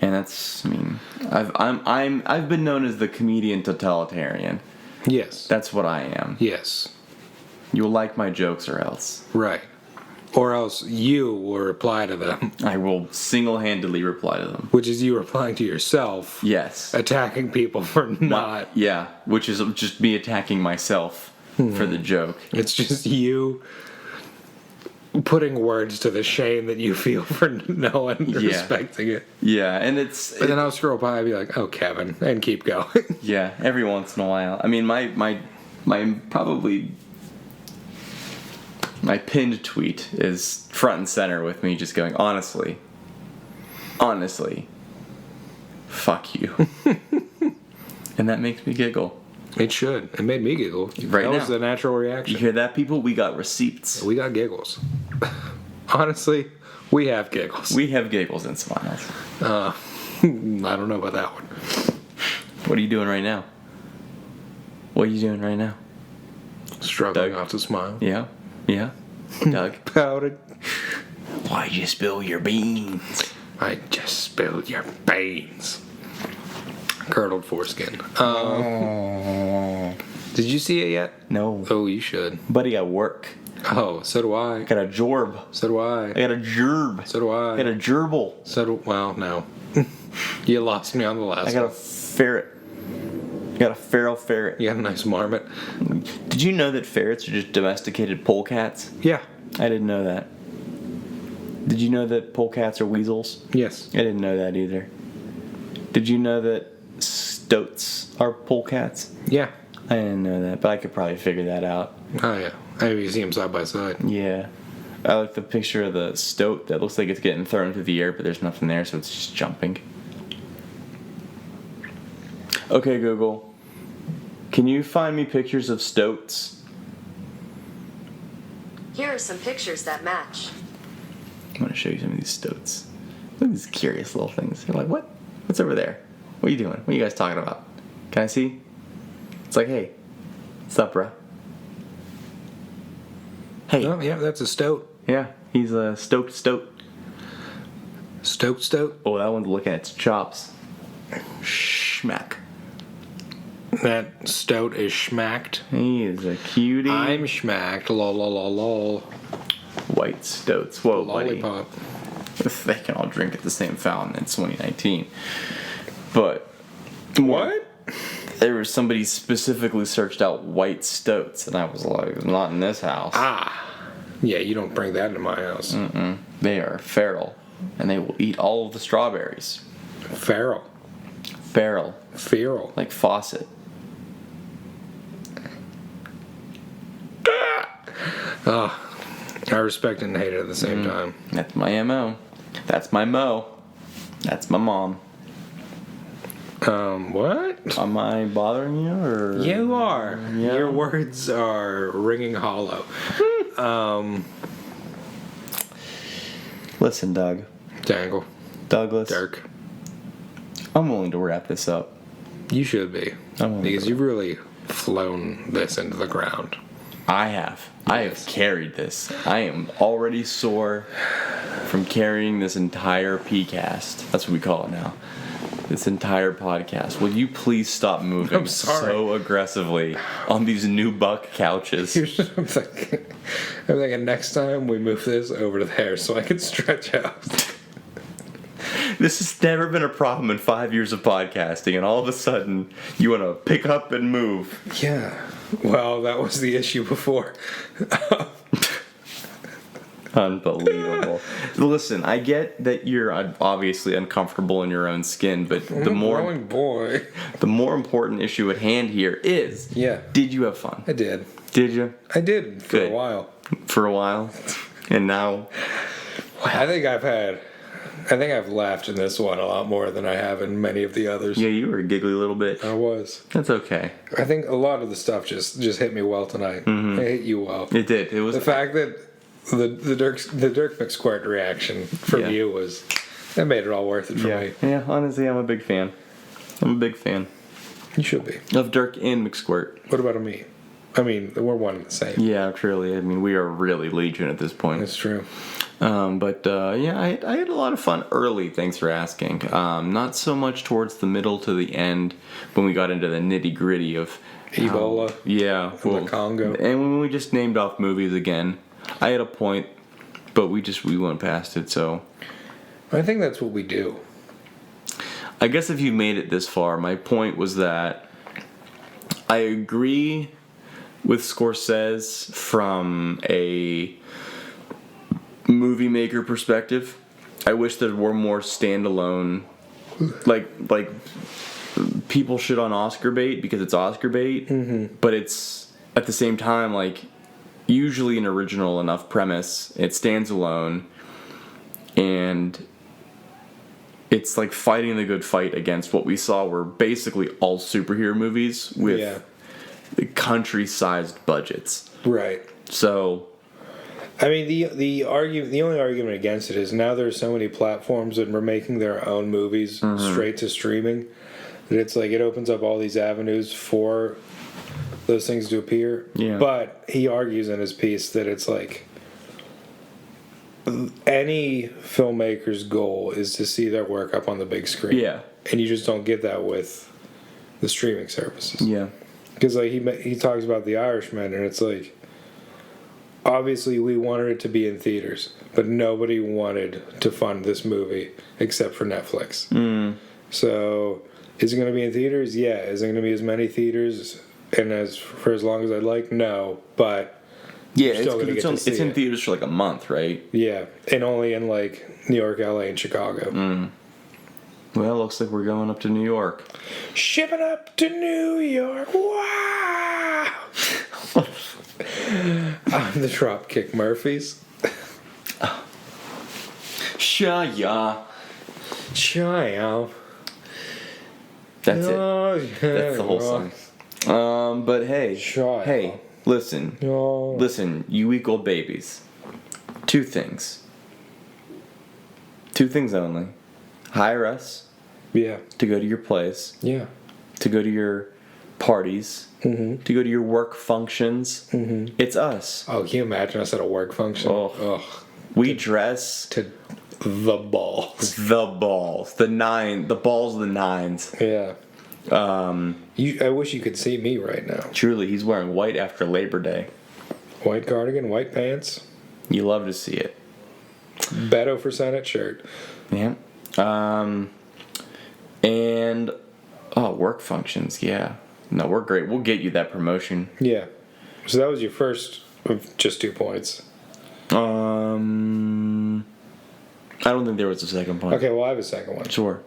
And that's, I mean, I've been known as the comedian totalitarian. Yes. That's what I am. Yes. You'll like my jokes or else. Right. Or else you will reply to them. I will single-handedly reply to them. Which is you replying to yourself. Yes. Attacking people for not. Yeah, which is just me attacking myself for the joke. It's just you putting words to the shame that you feel for no one respecting it. Yeah, and it's... But then I'll scroll by and be like, oh, Kevin, and keep going. Yeah, every once in a while. I mean, my probably... My pinned tweet is front and center with me just going, honestly, fuck you. And that makes me giggle. It should. It made me giggle. Right that now. was the natural You reaction. hear that, people? We got receipts. We got giggles. Honestly, we have giggles. We have giggles and smiles. I don't know about that one. What are you doing right now? What are you doing right now? Struggling Doug. not to smile. Yeah? Doug? Pouted. Why'd you spill your beans? I just spilled your beans. Curdled foreskin. Did you see it yet? No. Oh, you should. Buddy, I work. Oh, so do I. I got a jorb. So do I. I got a gerb. So do I. I got a gerbil. So do, well, no. You lost me on the last I got a one. ferret. I got a feral ferret. You got a nice marmot. Did you know that ferrets are just domesticated polecats? Yeah. I didn't know that. Did you know that polecats are weasels? Yes. I didn't know that either. Did you know that stoats are polecats? Yeah. I didn't know that, but I could probably figure that out. Oh, yeah. I mean, you see them side by side. Yeah. I like the picture of the stoat that looks like it's getting thrown through the air, but there's nothing there, so it's just jumping. Okay, Google. Can you find me pictures of stoats? Here are some pictures that match. I'm going to show you some of these stoats. Look at these curious little things. You're like, what? What's over there? What are you doing? What are you guys talking about? Can I see? It's like, hey, what's up, bro? Hey. Oh, yeah, that's a stoat. Yeah, he's a stoat. Stoat. Oh, that one's looking at its chops. Schmack. That stoat is schmacked. He is a cutie. I'm schmacked. Lol, lol, lol, lol. White stoats. Whoa, buddy. Lollipop. They can all drink at the same fountain in 2019. But What? there was somebody specifically searched out white stoats, and I was like, not in this house. Ah. Yeah, you don't bring that into my house. They are feral, and they will eat all of the strawberries. Feral. Feral, Feral. like faucet. I respect it and hate it at the same time. That's my MO. That's my Mo. That's my mom. What? Am I bothering you, or? You are. Yeah. Your words are ringing hollow. Listen, Doug. Dangle. Douglas. Dirk. I'm willing to wrap this up. You should be. I'm willing Because to. you've really flown this into the ground. I have. I have carried this. I am already sore from carrying this entire PCast. That's what we call it now. This entire podcast. Will you please stop moving I'm sorry. so aggressively on these new buck couches? I'm thinking next time we move this over to there so I can stretch out. This has never been a problem in 5 years of podcasting, and all of a sudden you want to pick up and move. Yeah. Well, that was the issue before. Unbelievable. Listen, I get that you're obviously uncomfortable in your own skin, but the more important issue at hand here is, Yeah. did you have fun? I did. Did you? I did for Good. a while. For a while? And now? I think I've laughed in this one a lot more than I have in many of the others. Yeah, you were a giggly little bit. I was. That's okay. I think a lot of the stuff just hit me well tonight. Mm-hmm. It hit you well. It did. It was The fact that the Dirk McSquirt reaction from Yeah. you that made it all worth it for yeah. me. Yeah, honestly, I'm a big fan. I'm a big fan You should be. of Dirk and McSquirt. What about me? I mean, we're one and the same. Yeah, truly. I mean, we are really legion at this point. That's true. Yeah, I had a lot of fun early. Thanks for asking. Not so much towards the middle to the end when we got into the nitty gritty of Ebola. Yeah, the Congo. and when we just named off movies again. I had a point, but we went past it. So I think that's what we do. I guess if you made it this far, my point was that I agree with Scorsese from a movie maker perspective. I wish there were more standalone, like people shit on Oscar bait because it's Oscar bait, but it's at the same time like usually an original enough premise. It stands alone, and it's like fighting the good fight against what we saw were basically all superhero movies with country-sized budgets. Right. So, I mean, the only argument against it is now there's so many platforms and we're making their own movies straight to streaming that it's like it opens up all these avenues for those things to appear. Yeah. But he argues in his piece that it's like any filmmaker's goal is to see their work up on the big screen. yeah. And you just don't get that with the streaming services. Yeah. Because like he talks about The Irishman, and it's like obviously we wanted it to be in theaters, but nobody wanted to fund this movie except for Netflix. So is it going to be in theaters? Yeah. Is it going to be as many theaters and for as long as I'd like? No, but Yeah, still gonna get to see it's in it. theaters for like a month, right? yeah, and only in like New York, LA, and Chicago. Well, looks like we're going up to New York. Shipping up to New York. Wow. I'm the Dropkick Murphys. Shia. Child. That's it. That's the whole song. But hey, Child. hey, listen, listen, you weak old babies. Two things only. Hire us Yeah. to go to your place, Yeah. to go to your parties, to go to your work functions. It's us. Oh, can you imagine us at a work function? Oh. Ugh. We dress To the balls. the balls, the balls of the nines. Yeah. I wish you could see me right now. Truly, he's wearing white after Labor Day. White cardigan, white pants, You love to see it. Beto for Senate shirt. Yeah. And work functions. Yeah. No, we're great. We'll get you that promotion. Yeah. So that was your first of just 2 points. I don't think there was a second point. Okay, well, I have a second one. Sure.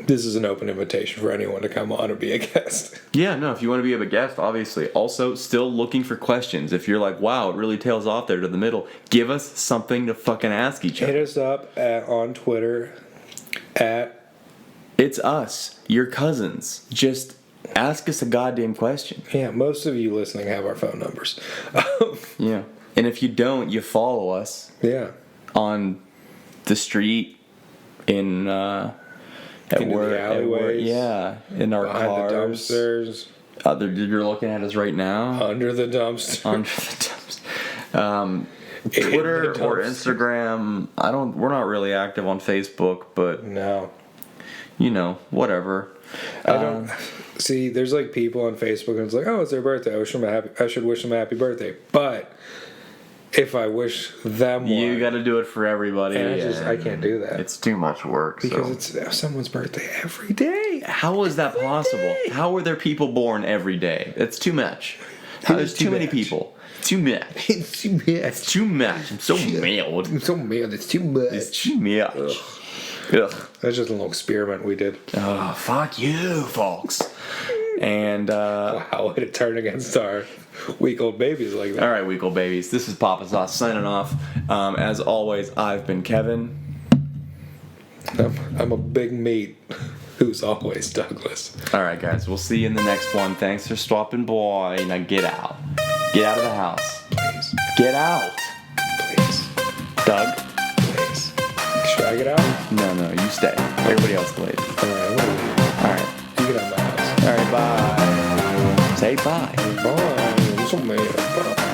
This is an open invitation for anyone to come on and be a guest. Yeah, no, if you want to be a guest, obviously. Also, still looking for questions. If you're like, wow, it really tails off there to the middle, give us something to fucking ask each Hit other. us up on Twitter at... It's us, your cousins. Just ask us a goddamn question. Yeah, most of you listening have our phone numbers. Yeah. And if you don't, you follow us Yeah. on the street, in at Into the work, alleyways, yeah, in our Behind cars. the dumpsters. You're looking at us right now. Under the dumpster. On Twitter In the or dumpster. Instagram. We're not really active on Facebook, but No. Whatever. I don't see. There's like people on Facebook, and it's like, oh, it's their birthday. I should wish them a happy birthday. But if I wish them You one, got to do it for everybody. and I can't do that It's too much work. because so. it's someone's birthday every day. How is that possible? day. How are there people born every day? It's too much. There's too too many much. people. Too much. It's too much. It's too much. I'm so mad. I'm so mad. It's too much. It's too much. Ugh. That's just a little experiment we did. Oh, fuck you, folks. And, Wow, way to turn against our week-old babies like that. all right, Weekle babies. This is Papa Sauce signing off. As always, I've been Kevin. I'm a big meat who's always Douglas. All right, guys. We'll see you in the next one. Thanks for stopping by. Now get out. Get out of the house. Please. Get out. Please. Doug? Please. Should I get out? No, you stay. Everybody else can leave. Alright, I'm gonna leave. All right. You get out of my house. All right, bye. Say bye. Bye. I'm so mad. Bye.